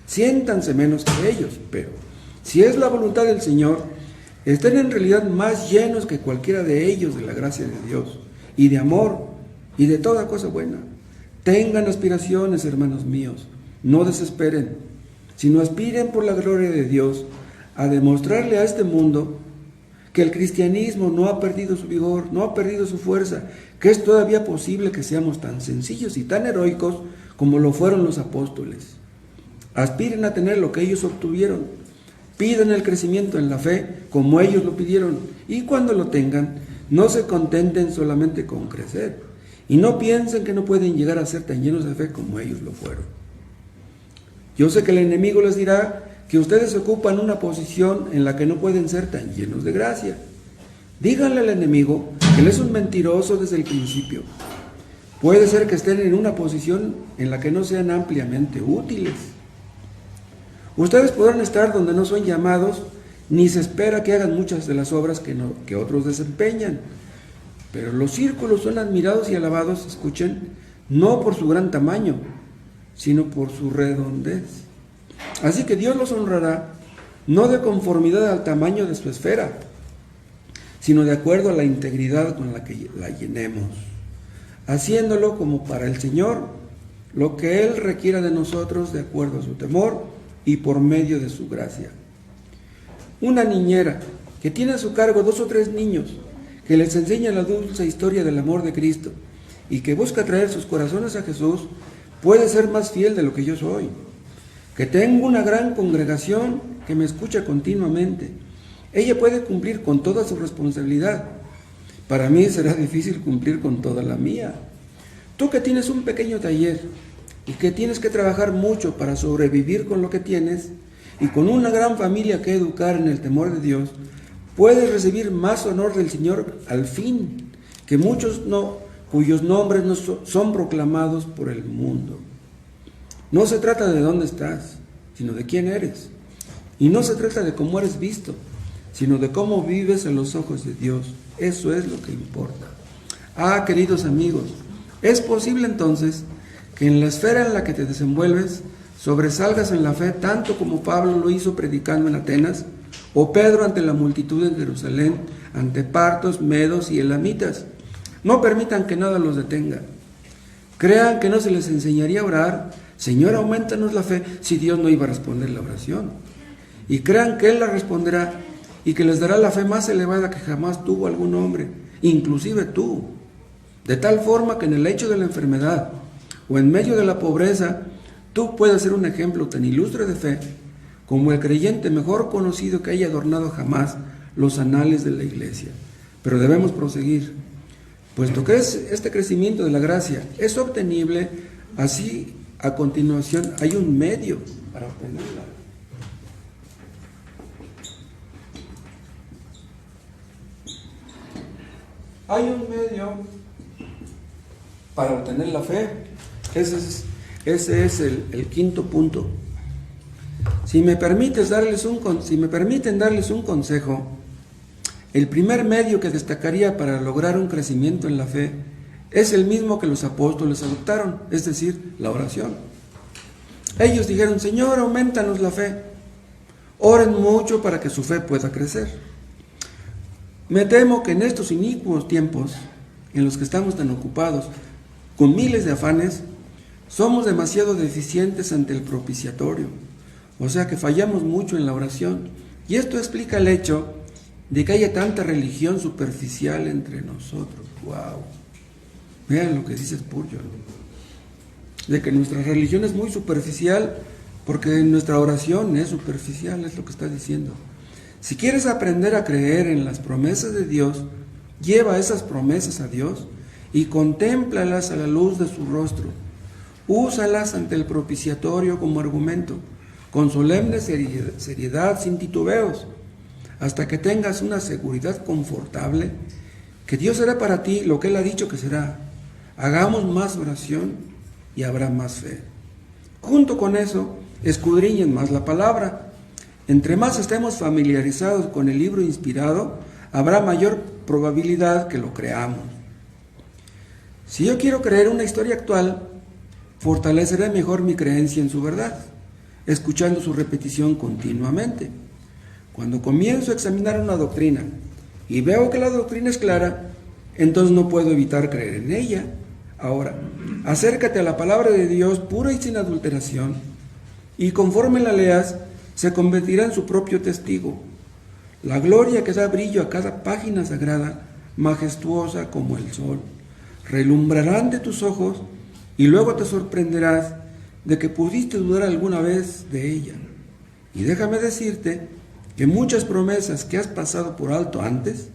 Siéntanse menos que ellos, pero si es la voluntad del Señor, estén en realidad más llenos que cualquiera de ellos de la gracia de Dios y de amor y de toda cosa buena. Tengan aspiraciones, hermanos míos, no desesperen, sino aspiren por la gloria de Dios a demostrarle a este mundo que el cristianismo no ha perdido su vigor, no ha perdido su fuerza, que es todavía posible que seamos tan sencillos y tan heroicos como lo fueron los apóstoles. Aspiren a tener lo que ellos obtuvieron, pidan el crecimiento en la fe como ellos lo pidieron, y cuando lo tengan, no se contenten solamente con crecer, y no piensen que no pueden llegar a ser tan llenos de fe como ellos lo fueron. Yo sé que el enemigo les dirá que ustedes ocupan una posición en la que no pueden ser tan llenos de gracia. Díganle al enemigo que él es un mentiroso desde el principio. Puede ser que estén en una posición en la que no sean ampliamente útiles. Ustedes podrán estar donde no son llamados, ni se espera que hagan muchas de las obras que otros desempeñan. Pero los círculos son admirados y alabados, escuchen, no por su gran tamaño, sino por su redondez. Así que Dios los honrará, no de conformidad al tamaño de su esfera, sino de acuerdo a la integridad con la que la llenemos, haciéndolo como para el Señor, lo que Él requiera de nosotros de acuerdo a su temor y por medio de su gracia. Una niñera que tiene a su cargo 2 o 3 niños, que les enseña la dulce historia del amor de Cristo y que busca traer sus corazones a Jesús, puede ser más fiel de lo que yo soy. Que tengo una gran congregación que me escucha continuamente. Ella puede cumplir con toda su responsabilidad. Para mí será difícil cumplir con toda la mía. Tú que tienes un pequeño taller y que tienes que trabajar mucho para sobrevivir con lo que tienes y con una gran familia que educar en el temor de Dios, puedes recibir más honor del Señor al fin que muchos cuyos nombres no son proclamados por el mundo. No se trata de dónde estás, sino de quién eres. Y no se trata de cómo eres visto, sino de cómo vives a los ojos de Dios. Eso es lo que importa. Queridos amigos, es posible entonces que en la esfera en la que te desenvuelves sobresalgas en la fe tanto como Pablo lo hizo predicando en Atenas, o Pedro ante la multitud en Jerusalén, ante partos, medos y elamitas. No permitan que nada los detenga. Crean que no se les enseñaría a orar: Señor, aumentanos la fe, si Dios no iba a responder la oración. Y crean que Él la responderá y que les dará la fe más elevada que jamás tuvo algún hombre, inclusive tú. De tal forma que en el lecho de la enfermedad o en medio de la pobreza, tú puedes ser un ejemplo tan ilustre de fe como el creyente mejor conocido que haya adornado jamás los anales de la iglesia. Pero debemos proseguir, puesto que este crecimiento de la gracia es obtenible, así a continuación hay un medio para obtenerla. Hay un medio para obtener la fe. Ese es el quinto punto. Si me permiten darles un consejo, el primer medio que destacaría para lograr un crecimiento en la fe es el mismo que los apóstoles adoptaron, es decir, la oración. Ellos dijeron: Señor, aumentanos la fe. Oren mucho para que su fe pueda crecer. Me temo que en estos inicuos tiempos en los que estamos tan ocupados con miles de afanes, somos demasiado deficientes ante el propiciatorio, o sea que fallamos mucho en la oración, y esto explica el hecho de que haya tanta religión superficial entre nosotros. ¡Wow! Vean lo que dice Spurgeon, de que nuestra religión es muy superficial porque nuestra oración es superficial, es lo que está diciendo. Si quieres aprender a creer en las promesas de Dios, lleva esas promesas a Dios y contémplalas a la luz de su rostro. Úsalas ante el propiciatorio como argumento, con solemne seriedad, sin titubeos, hasta que tengas una seguridad confortable que Dios hará para ti lo que Él ha dicho que será. Hagamos más oración y habrá más fe. Junto con eso, escudriñen más la palabra. Entre más estemos familiarizados con el libro inspirado, habrá mayor probabilidad que lo creamos. Si yo quiero creer una historia actual, fortaleceré mejor mi creencia en su verdad, escuchando su repetición continuamente. Cuando comienzo a examinar una doctrina y veo que la doctrina es clara, entonces no puedo evitar creer en ella. Ahora, acércate a la palabra de Dios pura y sin adulteración, y conforme la leas, se convertirá en su propio testigo. La gloria que da brillo a cada página sagrada, majestuosa como el sol, relumbrará ante tus ojos, y luego te sorprenderás de que pudiste dudar alguna vez de ella. Y déjame decirte que muchas promesas que has pasado por alto antes,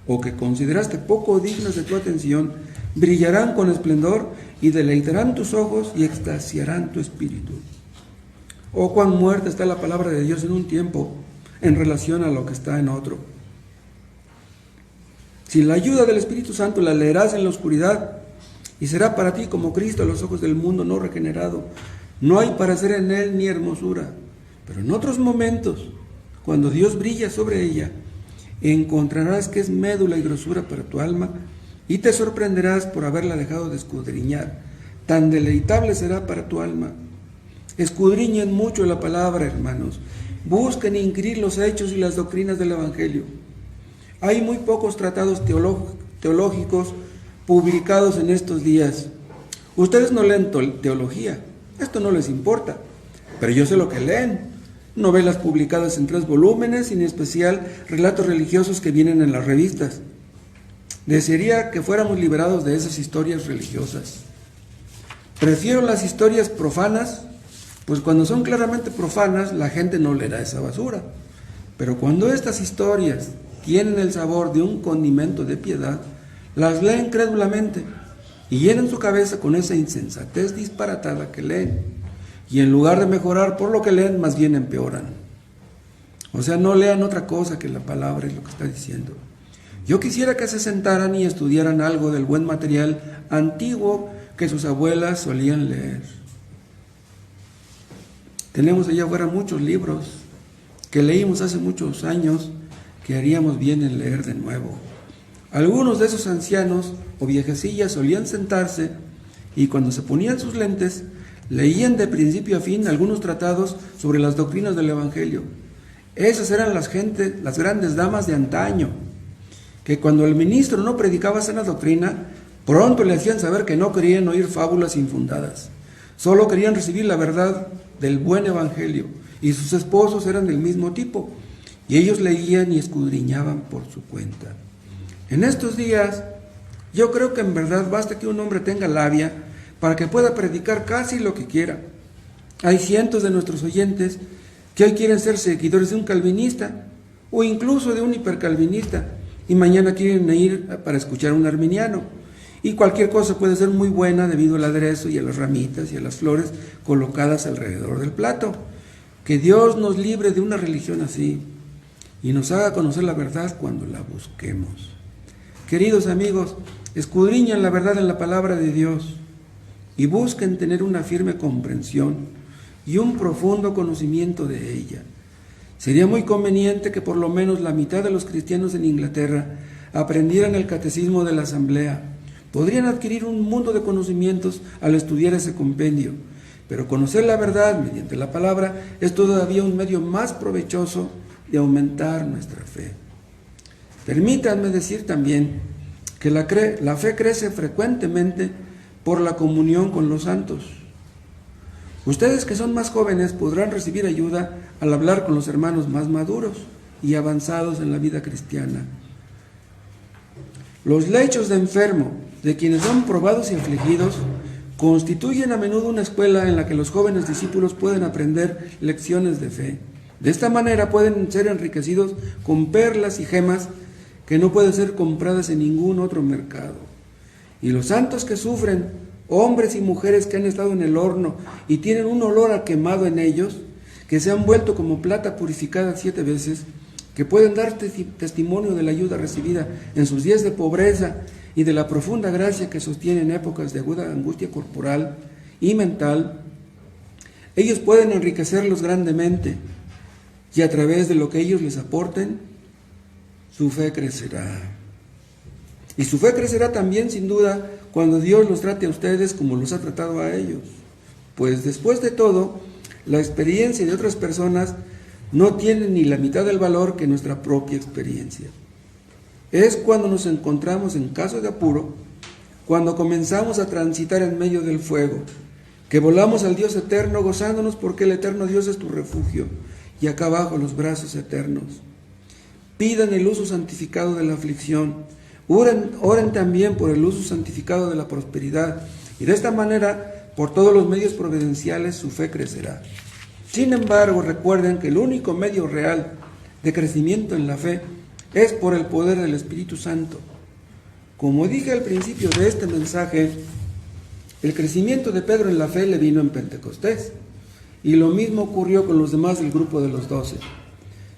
o que consideraste poco dignas de tu atención, brillarán con esplendor y deleitarán tus ojos y extasiarán tu espíritu. Oh, cuán muerta está la palabra de Dios en un tiempo en relación a lo que está en otro. Sin la ayuda del Espíritu Santo la leerás en la oscuridad y será para ti como Cristo a los ojos del mundo no regenerado. No hay parecer en él ni hermosura, pero en otros momentos, cuando Dios brilla sobre ella, encontrarás que es médula y grosura para tu alma y te sorprenderás por haberla dejado de escudriñar. Tan deleitable será para tu alma. Escudriñen mucho la palabra, hermanos. Busquen inquirir los hechos y las doctrinas del Evangelio. Hay muy pocos tratados teológicos publicados en estos días. Ustedes no leen teología, esto no les importa, pero yo sé lo que leen. Novelas publicadas en 3 volúmenes, y en especial relatos religiosos que vienen en las revistas. Desearía que fuéramos liberados de esas historias religiosas. Prefiero las historias profanas, pues cuando son claramente profanas, la gente no leerá esa basura. Pero cuando estas historias tienen el sabor de un condimento de piedad, las leen crédulamente y llenan su cabeza con esa insensatez disparatada que leen. Y en lugar de mejorar por lo que leen, más bien empeoran. O sea, no lean otra cosa que la palabra, es lo que está diciendo. Yo quisiera que se sentaran y estudiaran algo del buen material antiguo que sus abuelas solían leer. Tenemos allá afuera muchos libros que leímos hace muchos años que haríamos bien en leer de nuevo. Algunos de esos ancianos o viejecillas solían sentarse y cuando se ponían sus lentes, leían de principio a fin algunos tratados sobre las doctrinas del Evangelio. Esas eran las grandes damas de antaño, que cuando el ministro no predicaba sana doctrina, pronto le hacían saber que no querían oír fábulas infundadas. Solo querían recibir la verdad del buen Evangelio, y sus esposos eran del mismo tipo, y ellos leían y escudriñaban por su cuenta. En estos días, yo creo que en verdad basta que un hombre tenga labia para que pueda predicar casi lo que quiera. Hay cientos de nuestros oyentes que hoy quieren ser seguidores de un calvinista o incluso de un hipercalvinista y mañana quieren ir para escuchar a un arminiano. Y cualquier cosa puede ser muy buena debido al aderezo y a las ramitas y a las flores colocadas alrededor del plato. Que Dios nos libre de una religión así y nos haga conocer la verdad cuando la busquemos. Queridos amigos, escudriñen la verdad en la palabra de Dios y busquen tener una firme comprensión y un profundo conocimiento de ella. Sería muy conveniente que por lo menos la mitad de los cristianos en Inglaterra aprendieran el catecismo de la Asamblea. Podrían adquirir un mundo de conocimientos al estudiar ese compendio, pero conocer la verdad mediante la palabra es todavía un medio más provechoso de aumentar nuestra fe. Permítanme decir también que la fe crece frecuentemente por la comunión con los santos. Ustedes que son más jóvenes podrán recibir ayuda al hablar con los hermanos más maduros y avanzados en la vida cristiana. Los lechos de enfermo de quienes son probados y afligidos constituyen a menudo una escuela en la que los jóvenes discípulos pueden aprender lecciones de fe. De esta manera pueden ser enriquecidos con perlas y gemas que no pueden ser compradas en ningún otro mercado. Y los santos que sufren, hombres y mujeres que han estado en el horno y tienen un olor a quemado en ellos, que se han vuelto como plata purificada 7 veces, que pueden dar testimonio de la ayuda recibida en sus días de pobreza y de la profunda gracia que sostiene en épocas de aguda angustia corporal y mental, ellos pueden enriquecerlos grandemente y a través de lo que ellos les aporten, su fe crecerá. Y su fe crecerá también, sin duda, cuando Dios los trate a ustedes como los ha tratado a ellos. pues después de todo, la experiencia de otras personas no tiene ni la mitad del valor que nuestra propia experiencia. Es cuando nos encontramos en caso de apuro, cuando comenzamos a transitar en medio del fuego, que volamos al Dios eterno gozándonos porque el eterno Dios es tu refugio y acá abajo los brazos eternos. Pidan el uso santificado de la aflicción, oren también por el uso santificado de la prosperidad y de esta manera, por todos los medios providenciales, su fe crecerá. Sin embargo, recuerden que el único medio real de crecimiento en la fe es por el poder del Espíritu Santo. Como dije al principio de este mensaje, el crecimiento de Pedro en la fe le vino en Pentecostés, y lo mismo ocurrió con los demás del grupo de los 12.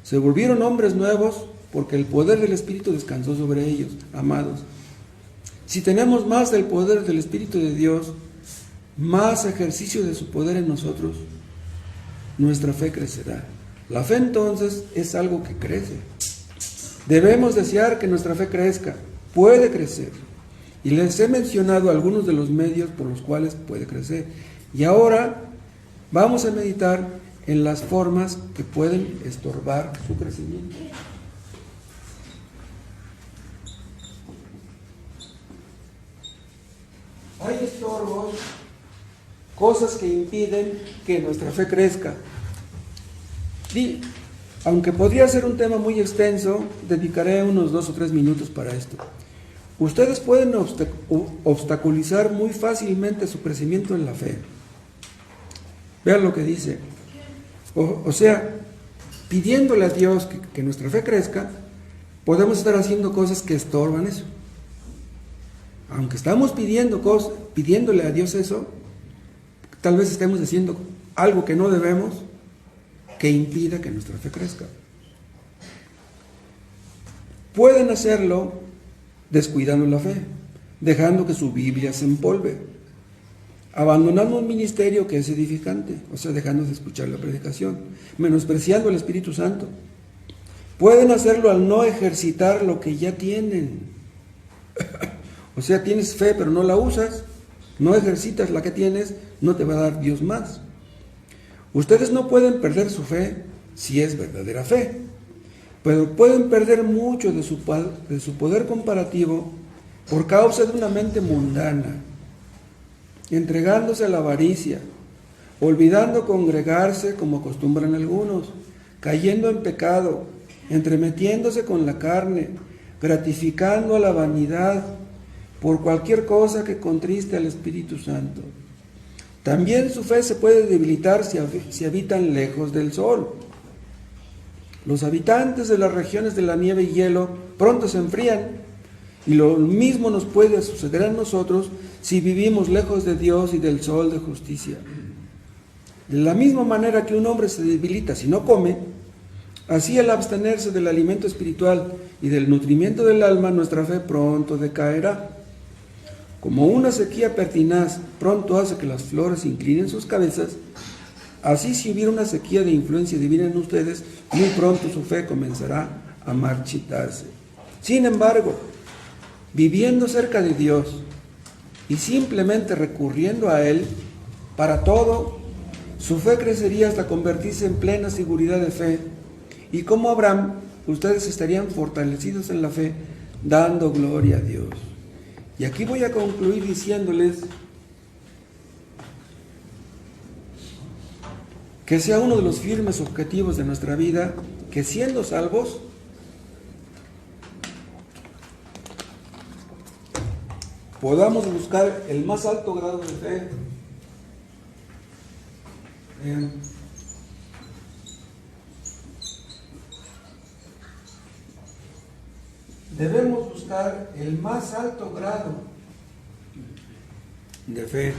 Se volvieron hombres nuevos porque el poder del Espíritu descansó sobre ellos, amados. Si tenemos más del poder del Espíritu de Dios, más ejercicio de su poder en nosotros, nuestra fe crecerá. La fe entonces es algo que crece. Debemos desear que nuestra fe crezca, puede crecer. Y les he mencionado algunos de los medios por los cuales puede crecer. Y ahora vamos a meditar en las formas que pueden estorbar su crecimiento. Hay estorbos, cosas que impiden que nuestra fe crezca. Y, aunque podría ser un tema muy extenso, dedicaré unos 2 o 3 minutos para esto. Ustedes pueden obstaculizar muy fácilmente su crecimiento en la fe. Vean lo que dice. O sea, pidiéndole a Dios que nuestra fe crezca, podemos estar haciendo cosas que estorban eso. Aunque estamos pidiéndole a Dios eso, tal vez estemos haciendo algo que no debemos, que impida que nuestra fe crezca. Pueden hacerlo descuidando la fe, dejando que su Biblia se empolve, abandonando un ministerio que es edificante, o sea, dejando de escuchar la predicación, menospreciando al Espíritu Santo. Pueden hacerlo al no ejercitar lo que ya tienen. O sea, tienes fe pero no la usas, no ejercitas la que tienes, no te va a dar Dios más. Ustedes no pueden perder su fe si es verdadera fe, pero pueden perder mucho de su poder comparativo por causa de una mente mundana, entregándose a la avaricia, olvidando congregarse como acostumbran algunos, cayendo en pecado, entremetiéndose con la carne, gratificando a la vanidad por cualquier cosa que contriste al Espíritu Santo. También su fe se puede debilitar si habitan lejos del sol. Los habitantes de las regiones de la nieve y hielo pronto se enfrían, y lo mismo nos puede suceder a nosotros si vivimos lejos de Dios y del sol de justicia. De la misma manera que un hombre se debilita si no come, así al abstenerse del alimento espiritual y del nutrimiento del alma, nuestra fe pronto decaerá. Como una sequía pertinaz pronto hace que las flores inclinen sus cabezas, así si hubiera una sequía de influencia divina en ustedes, muy pronto su fe comenzará a marchitarse. Sin embargo, viviendo cerca de Dios y simplemente recurriendo a Él para todo, su fe crecería hasta convertirse en plena seguridad de fe. Y como Abraham, ustedes estarían fortalecidos en la fe, dando gloria a Dios. Y aquí voy a concluir diciéndoles que sea uno de los firmes objetivos de nuestra vida que, siendo salvos, podamos buscar el más alto grado de fe. Debemos buscar el más alto grado de fe.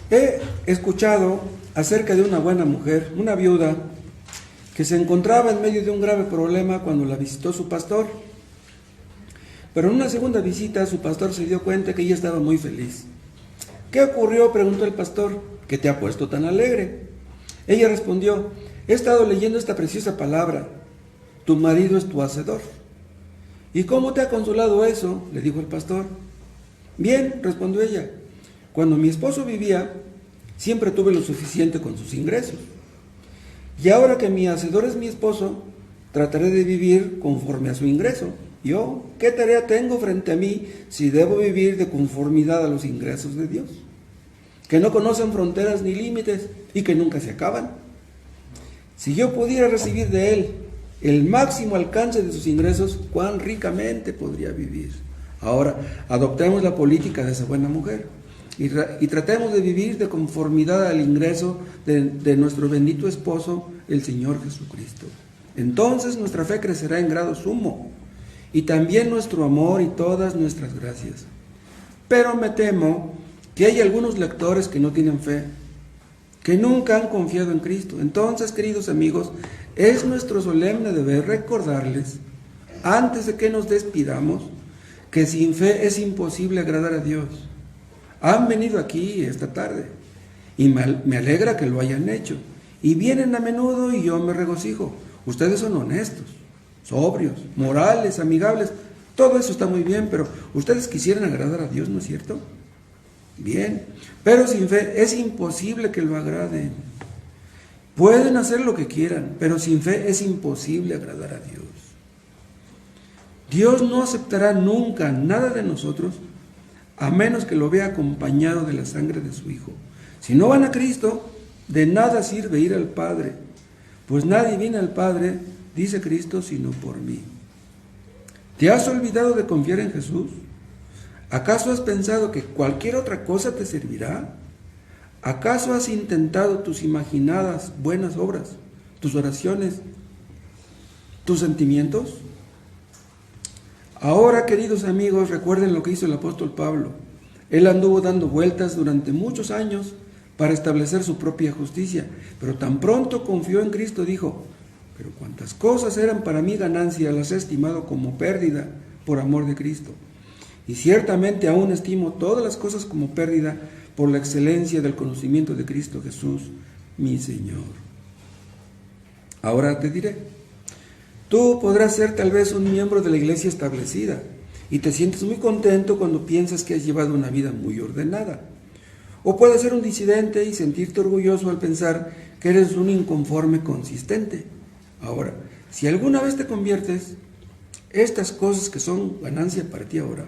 He escuchado acerca de una buena mujer, una viuda, que se encontraba en medio de un grave problema cuando la visitó su pastor. Pero en una segunda visita su pastor se dio cuenta que ella estaba muy feliz. ¿Qué ocurrió?, preguntó el pastor. ¿Qué te ha puesto tan alegre? Ella respondió: he estado leyendo esta preciosa palabra: tu marido es tu hacedor. ¿Y cómo te ha consolado eso?, le dijo el pastor. Bien, respondió ella, Cuando mi esposo vivía, siempre tuve lo suficiente con sus ingresos. Y ahora que mi hacedor es mi esposo, trataré de vivir conforme a su ingreso. Yo, ¿qué tarea tengo frente a mí si debo vivir de conformidad a los ingresos de Dios? Que no conocen fronteras ni límites y que nunca se acaban. Si yo pudiera recibir de Él el máximo alcance de sus ingresos, cuán ricamente podría vivir. Ahora, adoptemos la política de esa buena mujer y tratemos de vivir de conformidad al ingreso de nuestro bendito esposo, el Señor Jesucristo. Entonces nuestra fe crecerá en grado sumo, y también nuestro amor y todas nuestras gracias. Pero me temo que hay algunos lectores que no tienen fe, que nunca han confiado en Cristo. Entonces, queridos amigos, es nuestro solemne deber recordarles, antes de que nos despidamos, que sin fe es imposible agradar a Dios. Han venido aquí esta tarde y me alegra que lo hayan hecho, y vienen a menudo y yo me regocijo. Ustedes son honestos, sobrios, morales, amigables, todo eso está muy bien, pero ustedes quisieran agradar a Dios, ¿no es cierto? Bien, pero sin fe es imposible que lo agraden. Pueden hacer lo que quieran, pero sin fe es imposible agradar a Dios. Dios no aceptará nunca nada de nosotros a menos que lo vea acompañado de la sangre de su Hijo. Si no van a Cristo, de nada sirve ir al Padre, pues nadie viene al Padre, dice Cristo, sino por mí. ¿Te has olvidado de confiar en Jesús? ¿Acaso has pensado que cualquier otra cosa te servirá? ¿Acaso has intentado tus imaginadas buenas obras, tus oraciones, tus sentimientos? Ahora, queridos amigos, recuerden lo que hizo el apóstol Pablo. Él anduvo dando vueltas durante muchos años para establecer su propia justicia, pero tan pronto confió en Cristo, dijo: pero cuantas cosas eran para mí ganancia, las he estimado como pérdida por amor de Cristo. Y ciertamente aún estimo todas las cosas como pérdida por la excelencia del conocimiento de Cristo Jesús, mi Señor. Ahora te diré, tú podrás ser tal vez un miembro de la iglesia establecida y te sientes muy contento cuando piensas que has llevado una vida muy ordenada. O puedes ser un disidente y sentirte orgulloso al pensar que eres un inconforme consistente. Ahora, si alguna vez te conviertes, estas cosas que son ganancia para ti ahora,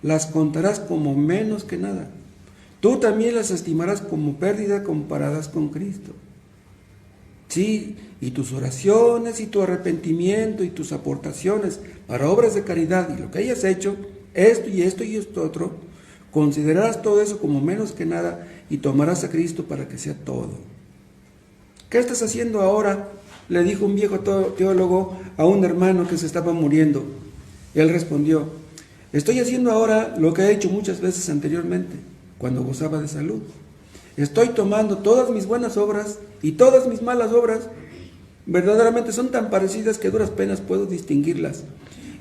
las contarás como menos que nada. Tú también las estimarás como pérdida comparadas con Cristo. Sí, y tus oraciones y tu arrepentimiento y tus aportaciones para obras de caridad y lo que hayas hecho, esto y esto y esto otro, considerarás todo eso como menos que nada y tomarás a Cristo para que sea todo. ¿Qué estás haciendo ahora?, le dijo un viejo teólogo a un hermano que se estaba muriendo. Él respondió: estoy haciendo ahora lo que he hecho muchas veces anteriormente, cuando gozaba de salud. Estoy tomando todas mis buenas obras y todas mis malas obras, verdaderamente son tan parecidas que a duras penas puedo distinguirlas,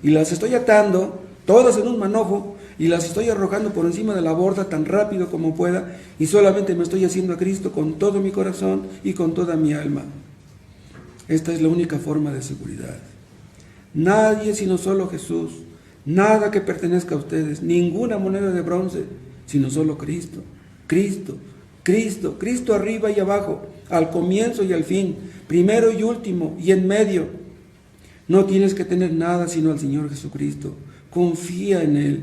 y las estoy atando todas en un manojo y las estoy arrojando por encima de la borda tan rápido como pueda, y solamente me estoy haciendo a Cristo con todo mi corazón y con toda mi alma. Esta es la única forma de seguridad. Nadie sino solo Jesús, nada que pertenezca a ustedes, ninguna moneda de bronce, sino solo Cristo. Cristo, Cristo, Cristo arriba y abajo, al comienzo y al fin, primero y último y en medio. No tienes que tener nada sino al Señor Jesucristo. Confía en Él.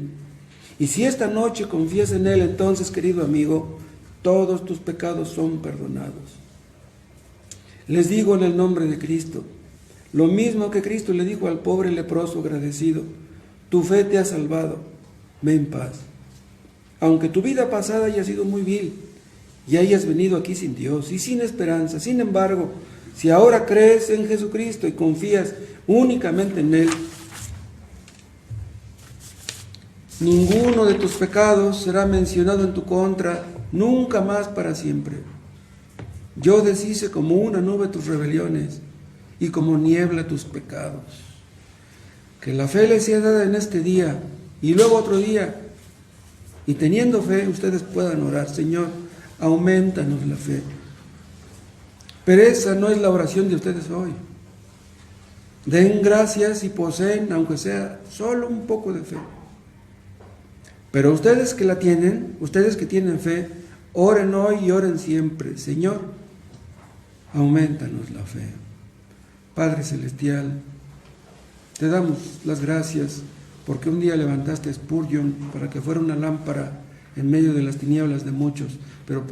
Y si esta noche confías en Él, entonces, querido amigo, todos tus pecados son perdonados. Les digo en el nombre de Cristo, lo mismo que Cristo le dijo al pobre leproso agradecido: tu fe te ha salvado, ve en paz. Aunque tu vida pasada haya sido muy vil y hayas venido aquí sin Dios y sin esperanza, sin embargo, si ahora crees en Jesucristo y confías únicamente en Él, ninguno de tus pecados será mencionado en tu contra, nunca más para siempre. Yo deshice como una nube tus rebeliones y como niebla tus pecados. Que la fe les sea dada en este día y luego otro día, y teniendo fe ustedes puedan orar: Señor, aumentanos la fe. Pero esa no es la oración de ustedes hoy. Den gracias si poseen, aunque sea solo un poco de fe. Pero ustedes que la tienen, ustedes que tienen fe, oren hoy y oren siempre. Señor, aumentanos la fe. Padre Celestial, te damos las gracias porque un día levantaste a Spurgeon para que fuera una lámpara en medio de las tinieblas de muchos, pero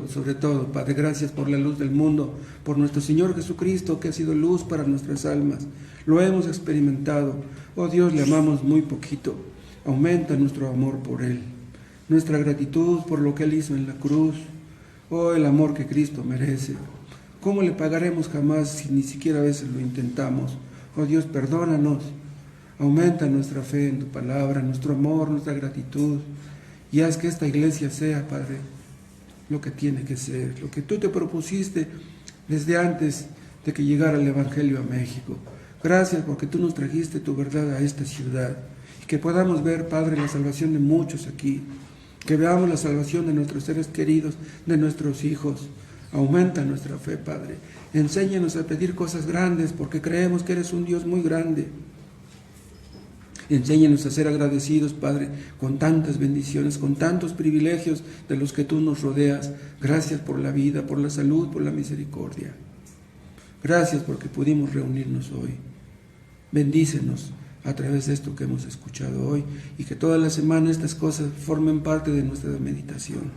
sobre todo, Padre, gracias por la luz del mundo, por nuestro Señor Jesucristo, que ha sido luz para nuestras almas. Lo hemos experimentado. Oh Dios, le amamos muy poquito. Aumenta nuestro amor por Él, nuestra gratitud por lo que Él hizo en la cruz. Oh, el amor que Cristo merece. ¿Cómo le pagaremos jamás si ni siquiera a veces lo intentamos? Oh Dios, perdónanos. Aumenta nuestra fe en tu palabra, nuestro amor, nuestra gratitud. Y haz que esta iglesia sea, Padre, lo que tiene que ser, lo que tú te propusiste desde antes de que llegara el Evangelio a México. Gracias porque tú nos trajiste tu verdad a esta ciudad. Y que podamos ver, Padre, la salvación de muchos aquí. Que veamos la salvación de nuestros seres queridos, de nuestros hijos. Aumenta nuestra fe, Padre. Enséñanos a pedir cosas grandes porque creemos que eres un Dios muy grande. Enséñanos a ser agradecidos, Padre, con tantas bendiciones, con tantos privilegios de los que tú nos rodeas. Gracias por la vida, por la salud, por la misericordia. Gracias porque pudimos reunirnos hoy. Bendícenos a través de esto que hemos escuchado hoy y que toda la semana estas cosas formen parte de nuestra meditación.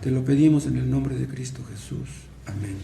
Te lo pedimos en el nombre de Cristo Jesús. Amén.